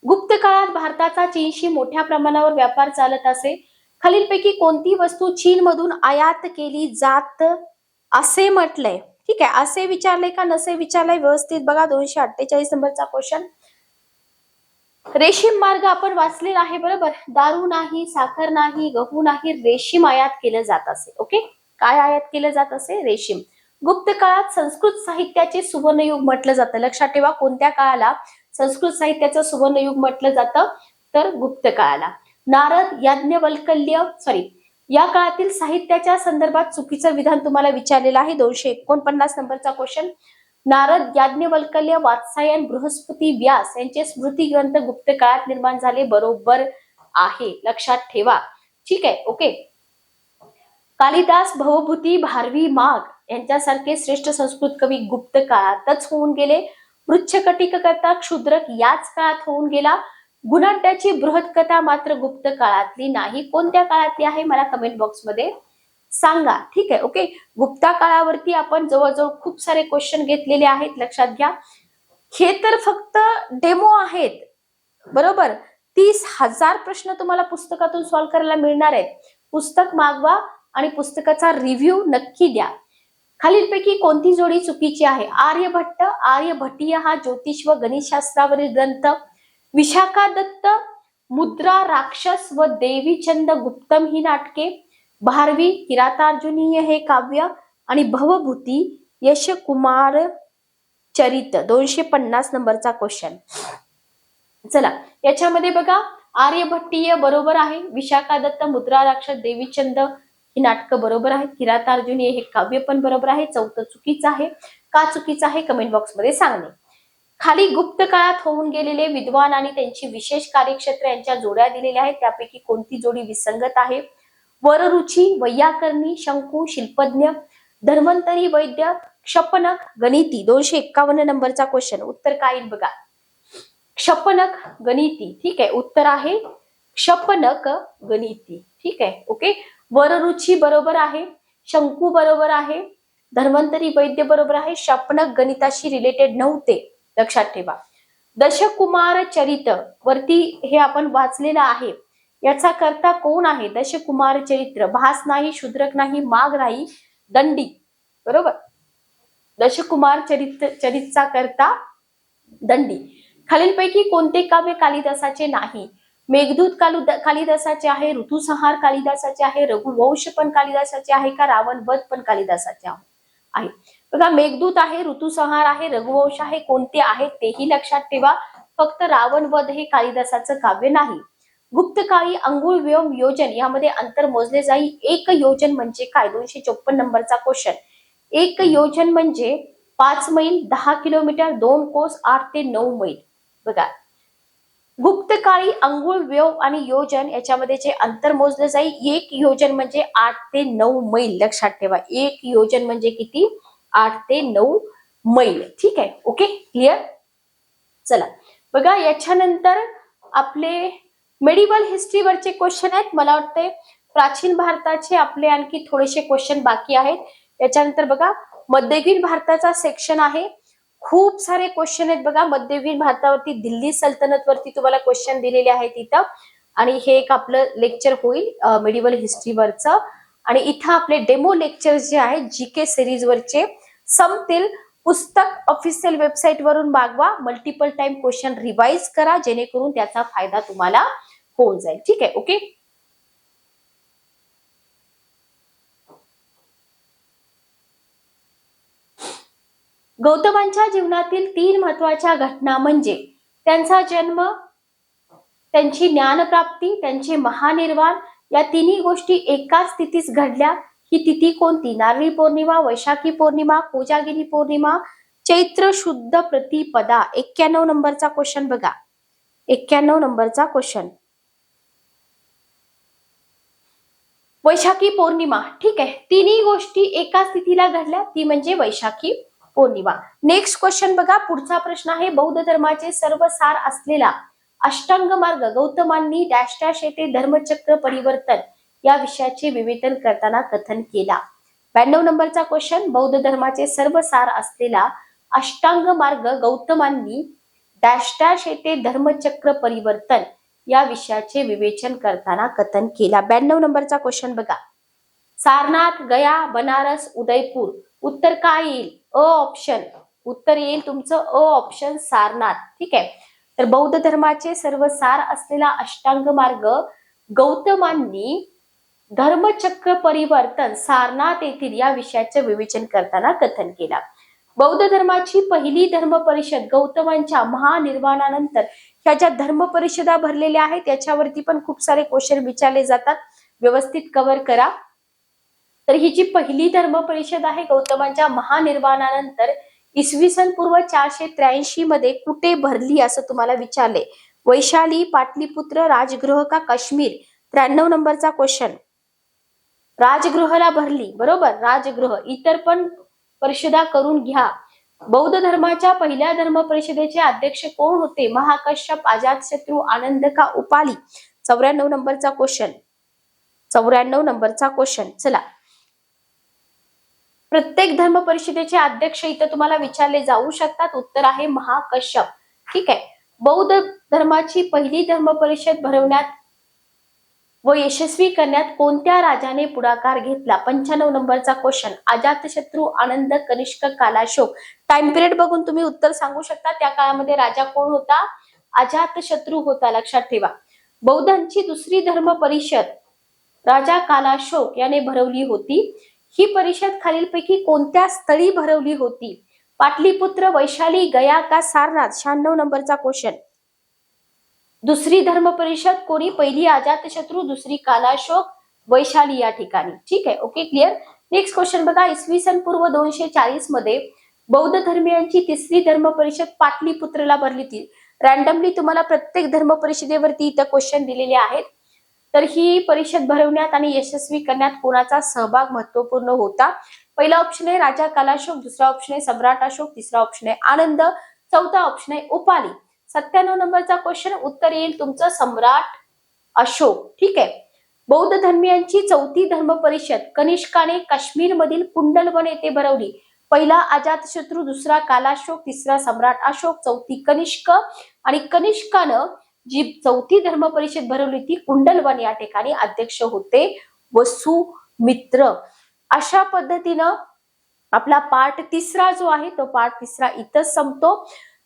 गुप्त काळात भारताचा चीनशी मोठ्या प्रमाणावर व्यापार चालत असे. खालीलपैकी कोणती वस्तू चीन मधून आयात केली जात असे म्हटलंय? ठीक आहे, असे विचारले का नसे विचारलंय व्यवस्थित बघा. 248 नंबरचा क्वेश्चन. रेशीम मार्ग आपण वाचलेला आहे बरोबर. दारू नाही, साखर नाही, गहू नाही, रेशीम आयात केलं जात असे. ओके, काय आयात केलं जात असे? रेशीम. गुप्त काळात संस्कृत साहित्याचे सुवर्णयुग म्हटलं जातं. लक्षात ठेवा, कोणत्या काळाला संस्कृत साहित्याचं सुवर्णयुग म्हटलं जातं? तर गुप्त काळाला. नारद याज्ञवल्क्य या काळातील साहित्याच्या संदर्भात चुकीचं विधान तुम्हाला विचारलेलं आहे. 249 नंबरचा क्वेश्चन. नारद याज्ञवल्क्य वात्सायन बृहस्पती व्यास यांचे स्मृती ग्रंथ गुप्त काळात निर्माण झाले. बरोबर आहे, लक्षात ठेवा. ठीक आहे, ओके. कालिदास, भवभूती, भारवी, माघ यांच्यासारखे श्रेष्ठ संस्कृत कवी गुप्त काळातच होऊन गेले. वृच्छकटिककर्ता क्षुद्रक याच काळात होऊन गेला. गुणाढ्याची बृहत कथा मात्र गुप्त काळातली नाही. कोणत्या काळातली आहे मला कमेंट बॉक्स मध्ये सांगा. ठीक आहे, ओके. गुप्ता काळावरती आपण जवळजवळ खूप सारे क्वेश्चन घेतलेले आहेत, लक्षात घ्या. हे तर फक्त डेमो आहेत बरोबर. 30,000 प्रश्न तुम्हाला पुस्तकातून सॉल्व्ह करायला मिळणार आहेत. पुस्तक मागवा आणि पुस्तकाचा रिव्ह्यू नक्की द्या. खालीलपैकी कोणती जोडी चुकीची आहे? आर्यभट्ट, आर्यभट्टीय हा ज्योतिष व गणितशास्त्रावरील ग्रंथ. विशाखा दत्त, मुद्रा राक्षस व देवीचंद गुप्तम ही नाटके. भारवी, किरातार्जुनीय हे काव्य आणि भवभूती यशकुमार चरित. 250 नंबरचा क्वेश्चन. चला, याच्यामध्ये बघा, आर्यभट्टीय बरोबर आहे, विशाखा दत्त, मुद्रा राक्षस, देवीचंद ही नाटकं बरोबर आहेत, किरातार्जुनीय हे काव्य पण बरोबर आहे. चौथं चुकीचं आहे. का चुकीचं आहे कमेंट बॉक्स मध्ये सांगणे. खाली गुप्त काळात होऊन गेलेले विद्वान आणि त्यांची विशेष कार्यक्षेत्र यांच्या जोड्या दिलेल्या आहेत. त्यापैकी कोणती जोडी विसंगत आहे? वररुची, वैयाकरणी, शंकू, शिल्पज्ञ, धन्वंतरी, वैद्य, क्षपनक, गणिती. 251 नंबरचा क्वेश्चन. उत्तर काय येईल बघा. क्षपनक गणिती. ठीक आहे, उत्तर आहे क्षपनक गणिती. ठीक आहे, ओके. वररुची बरोबर आहे, शंकू बरोबर आहे, धन्वंतरी वैद्य बरोबर आहे. क्षपनक गणिताशी रिलेटेड नव्हते, लक्षात ठेवा. दशकुमार चरित वरती हे आपण वाचलेलं आहे. याचा कर्ता कोण आहे? दशकुमार चरित्र. भास नाही, शूद्रक नाही, माघ नाही, दंडी. बरोबर. दशकुमार चरितचा कर्ता दंडी. खालीलपैकी कोणते काव्य कालिदासाचे नाही? मेघदूत कालिदासाचे आहे, ऋतुसंहार कालिदासाचे आहे, रघुवंश पण कालिदासाचे आहे का रावण वध पण कालिदासाचे आहे? बघा, मेघदूत आहे, ऋतुसंहार आहे, रघुवंश आहे. कोणते आहेत तेही लक्षात ठेवा. फक्त रावण वध हे कालिदासाचं काव्य नाही. गुप्तकाळी अंगुळ व्योम योजन यामध्ये अंतर मोजले जाईल. एक योजन म्हणजे काय? 254 नंबरचा क्वेश्चन. एक योजन म्हणजे 5 मैल, 10 किलोमीटर, 2 कोस, 8 ते 9 मैल. बघा, गुप्तकाळी अंगुळ, व्यव आणि योजन याच्यामध्ये जे अंतर मोजलं जाईल, एक योजन म्हणजे 8 ते 9 मैल. लक्षात ठेवा, एक योजन म्हणजे किती? 8 ते 9 मैल. ठीक आहे, ओके, क्लिअर. चला बघा, याच्यानंतर आपले मेडिवल हिस्ट्रीवरचे क्वेश्चन आहेत. मला वाटते प्राचीन भारताचे आपले आणखी थोडेसे क्वेश्चन बाकी आहेत. याच्यानंतर बघा, मध्ययुगीन भारताचा सेक्शन आहे. खूप सारे क्वेश्चन आहेत बघा मध्ययुगीन भारतावरती. दिल्ली सल्तनत वरती तुम्हाला क्वेश्चन दिलेले आहेत इथं. आणि हे एक आपलं लेक्चर होईल मेडिवल हिस्ट्रीवरचं. आणि इथं आपले डेमो लेक्चर जे आहेत जीके सिरीज वरचे संपतील. पुस्तक ऑफिशियल वेबसाईट वरून मागवा. मल्टिपल टाइम क्वेश्चन रिवाइज करा, जेणेकरून त्याचा फायदा तुम्हाला होऊन जाईल. ठीक आहे, ओके. गौतमांच्या जीवनातील 3 महत्वाच्या घटना म्हणजे त्यांचा जन्म, त्यांची ज्ञानप्राप्ती, त्यांचे महानिर्वाण. या तिन्ही गोष्टी एकाच तिथीस घडल्या. ही तिथी कोणती? नारळी पौर्णिमा, वैशाखी पौर्णिमा, कोजागिरी पौर्णिमा, चैत्र शुद्ध प्रतिपदा. 91 नंबरचा क्वेश्चन बघा. 91 नंबरचा क्वेश्चन. वैशाखी पौर्णिमा. ठीक आहे, तिन्ही गोष्टी एकाच तिथीला घडल्या, ती म्हणजे वैशाखी पौर्णिमा. नेक्स्ट क्वेश्चन बघा. पुढचा प्रश्न आहे, बौद्ध धर्माचे सर्व सार असलेला अष्टांग मार्ग गौतमांनी डॅश डॅश येथे धर्मचक्र परिवर्तन या विषयाचे विवेचन करताना कथन केला. 92 नंबरचा क्वेश्चन, बौद्ध धर्माचे सर्व सार असलेला अष्टांग मार्ग गौतमांनी डॅश डॅश येथे धर्मचक्र परिवर्तन या विषयाचे विवेचन करताना कथन केला. 92 नंबरचा क्वेश्चन बघा, सारनाथ, गया, बनारस, उदयपूर. उत्तर काय येईल? A option. उत्तर येईल तुमचं अ ऑप्शन, सारनाथ. ठीक आहे. तर बौद्ध धर्माचे सर्व सार असलेला अष्टांग मार्ग गौतमांनी धर्मचक्र परिवर्तन सारनाथ येथील या विषयाचे विवेचन करताना कथन केला. बौद्ध धर्माची पहिली धर्म परिषद गौतमांच्या महानिर्वाणानंतर ह्या ज्या धर्म परिषदा भरलेल्या आहेत त्याच्यावरती पण खूप सारे क्वेश्चन विचारले जातात, व्यवस्थित कव्हर करा. तर ही जी पहिली धर्म परिषद आहे गौतमांच्या महानिर्वाणानंतर इसवी सन पूर्व 483 मध्ये कुठे भरली असं तुम्हाला विचारले. वैशाली, पाटलीपुत्र, राजगृह का काश्मीर? 93 नंबरचा क्वेश्चन, राजगृहला भरली. बरोबर, राजगृह. इतर पण परिषदा करून घ्या. बौद्ध धर्माच्या पहिल्या धर्म परिषदेचे अध्यक्ष कोण होते? महाकश्यप, अजातशत्रू, आनंद का उपाली? 94 नंबरचा क्वेश्चन. 94 नंबरचा क्वेश्चन. चला, प्रत्येक धर्म परिषदेचे अध्यक्ष इथं तुम्हाला विचारले जाऊ शकतात. उत्तर आहे महाकश्यप. ठीक आहे. बौद्ध धर्माची पहिली धर्म परिषद भरवण्यात व यशस्वी करण्यात कोणत्या राजाने पुढाकार घेतला? 95 नंबरचा क्वेश्चन, अजातशत्रू, आनंद, कनिष्क, कालाशोक. टाइम पिरियड बघून तुम्ही उत्तर सांगू शकता. त्या काळामध्ये राजा कोण होता? अजातशत्रू होता, लक्षात ठेवा. बौद्धांची दुसरी धर्म परिषद राजा कालाशोक याने भरवली होती. ही परिषद खालीलपैकी कोणत्या स्थळी भरवली होती? पाटलीपुत्र, वैशाली, गया का सारनाथ? 96 नंबरचा क्वेश्चन. दुसरी धर्म परिषद कोणी? पहिली अजातशत्रू, दुसरी कालाशोक, वैशाली या ठिकाणी. ठीक आहे. Okay, clear. नेक्स्ट क्वेश्चन बघा, इसवी सन पूर्व 240 मध्ये बौद्ध धर्मीयांची तिसरी धर्म परिषद पाटलीपुत्रला भरली होती. रॅन्डमली तुम्हाला प्रत्येक धर्म परिषदेवरती इथं क्वेश्चन दिलेले आहेत. तर ही परिषद भरवण्यात आणि यशस्वी करण्यात कोणाचा सहभाग महत्वपूर्ण होता? पहिला ऑप्शन आहे राजा कालाशोक, दुसरा ऑप्शन आहे सम्राट अशोक, तिसरा ऑप्शन आहे आनंद, चौथा ऑप्शन आहे उपाली. 97 नंबरचा क्वेश्चन, उत्तर येईल तुमचं सम्राट अशोक. ठीक आहे. बौद्ध धर्मीयांची चौथी धर्म परिषद कनिष्काने काश्मीर मधील कुंडलवन येथे भरवली. पहिला अजातशत्रू, दुसरा कालाशोक, तिसरा सम्राट अशोक, चौथी कनिष्क. आणि कनिष्कानं जी चौथी धर्म परिषद भरवली ती कुंडलवन या ठिकाणी अध्यक्ष होते वसुमित्र. अशा पद्धतीनं आपला पार्ट तिसरा जो आहे तो पार्ट तिसरा इथंच संपतो.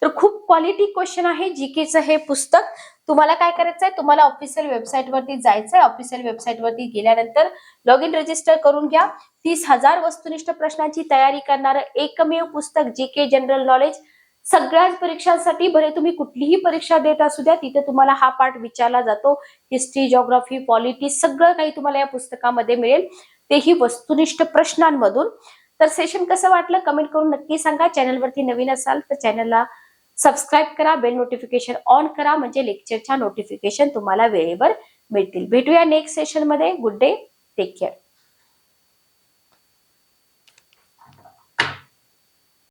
तर खूप क्वालिटी क्वेश्चन आहे जीकेचं हे पुस्तक. तुम्हाला काय करायचं आहे? तुम्हाला ऑफिशियल वेबसाईट वरती जायचंय. ऑफिशियल वेबसाईट वरती गेल्यानंतर लॉग इन रजिस्टर करून घ्या. 30,000 वस्तुनिष्ठ प्रश्नांची तयारी करणारं एकमेव पुस्तक जीके जनरल नॉलेज. सगळ्याच परीक्षांसाठी, भले तुम्ही कुठलीही परीक्षा देत असू द्या, तिथे तुम्हाला हा पार्ट विचारला जातो. हिस्ट्री, जिओग्राफी, पॉलिटी सगळं काही तुम्हाला या पुस्तकामध्ये मिळेल, तेही वस्तुनिष्ठ प्रश्नांमधून. तर सेशन कसं वाटलं कमेंट करून नक्की सांगा. चॅनलवरती नवीन असाल तर चॅनलला सबस्क्राईब करा, बेल नोटिफिकेशन ऑन करा, म्हणजे लेक्चरच्या नोटिफिकेशन तुम्हाला वेळेवर मिळतील. भेटूया नेक्स्ट सेशन मध्ये. Good day, take care.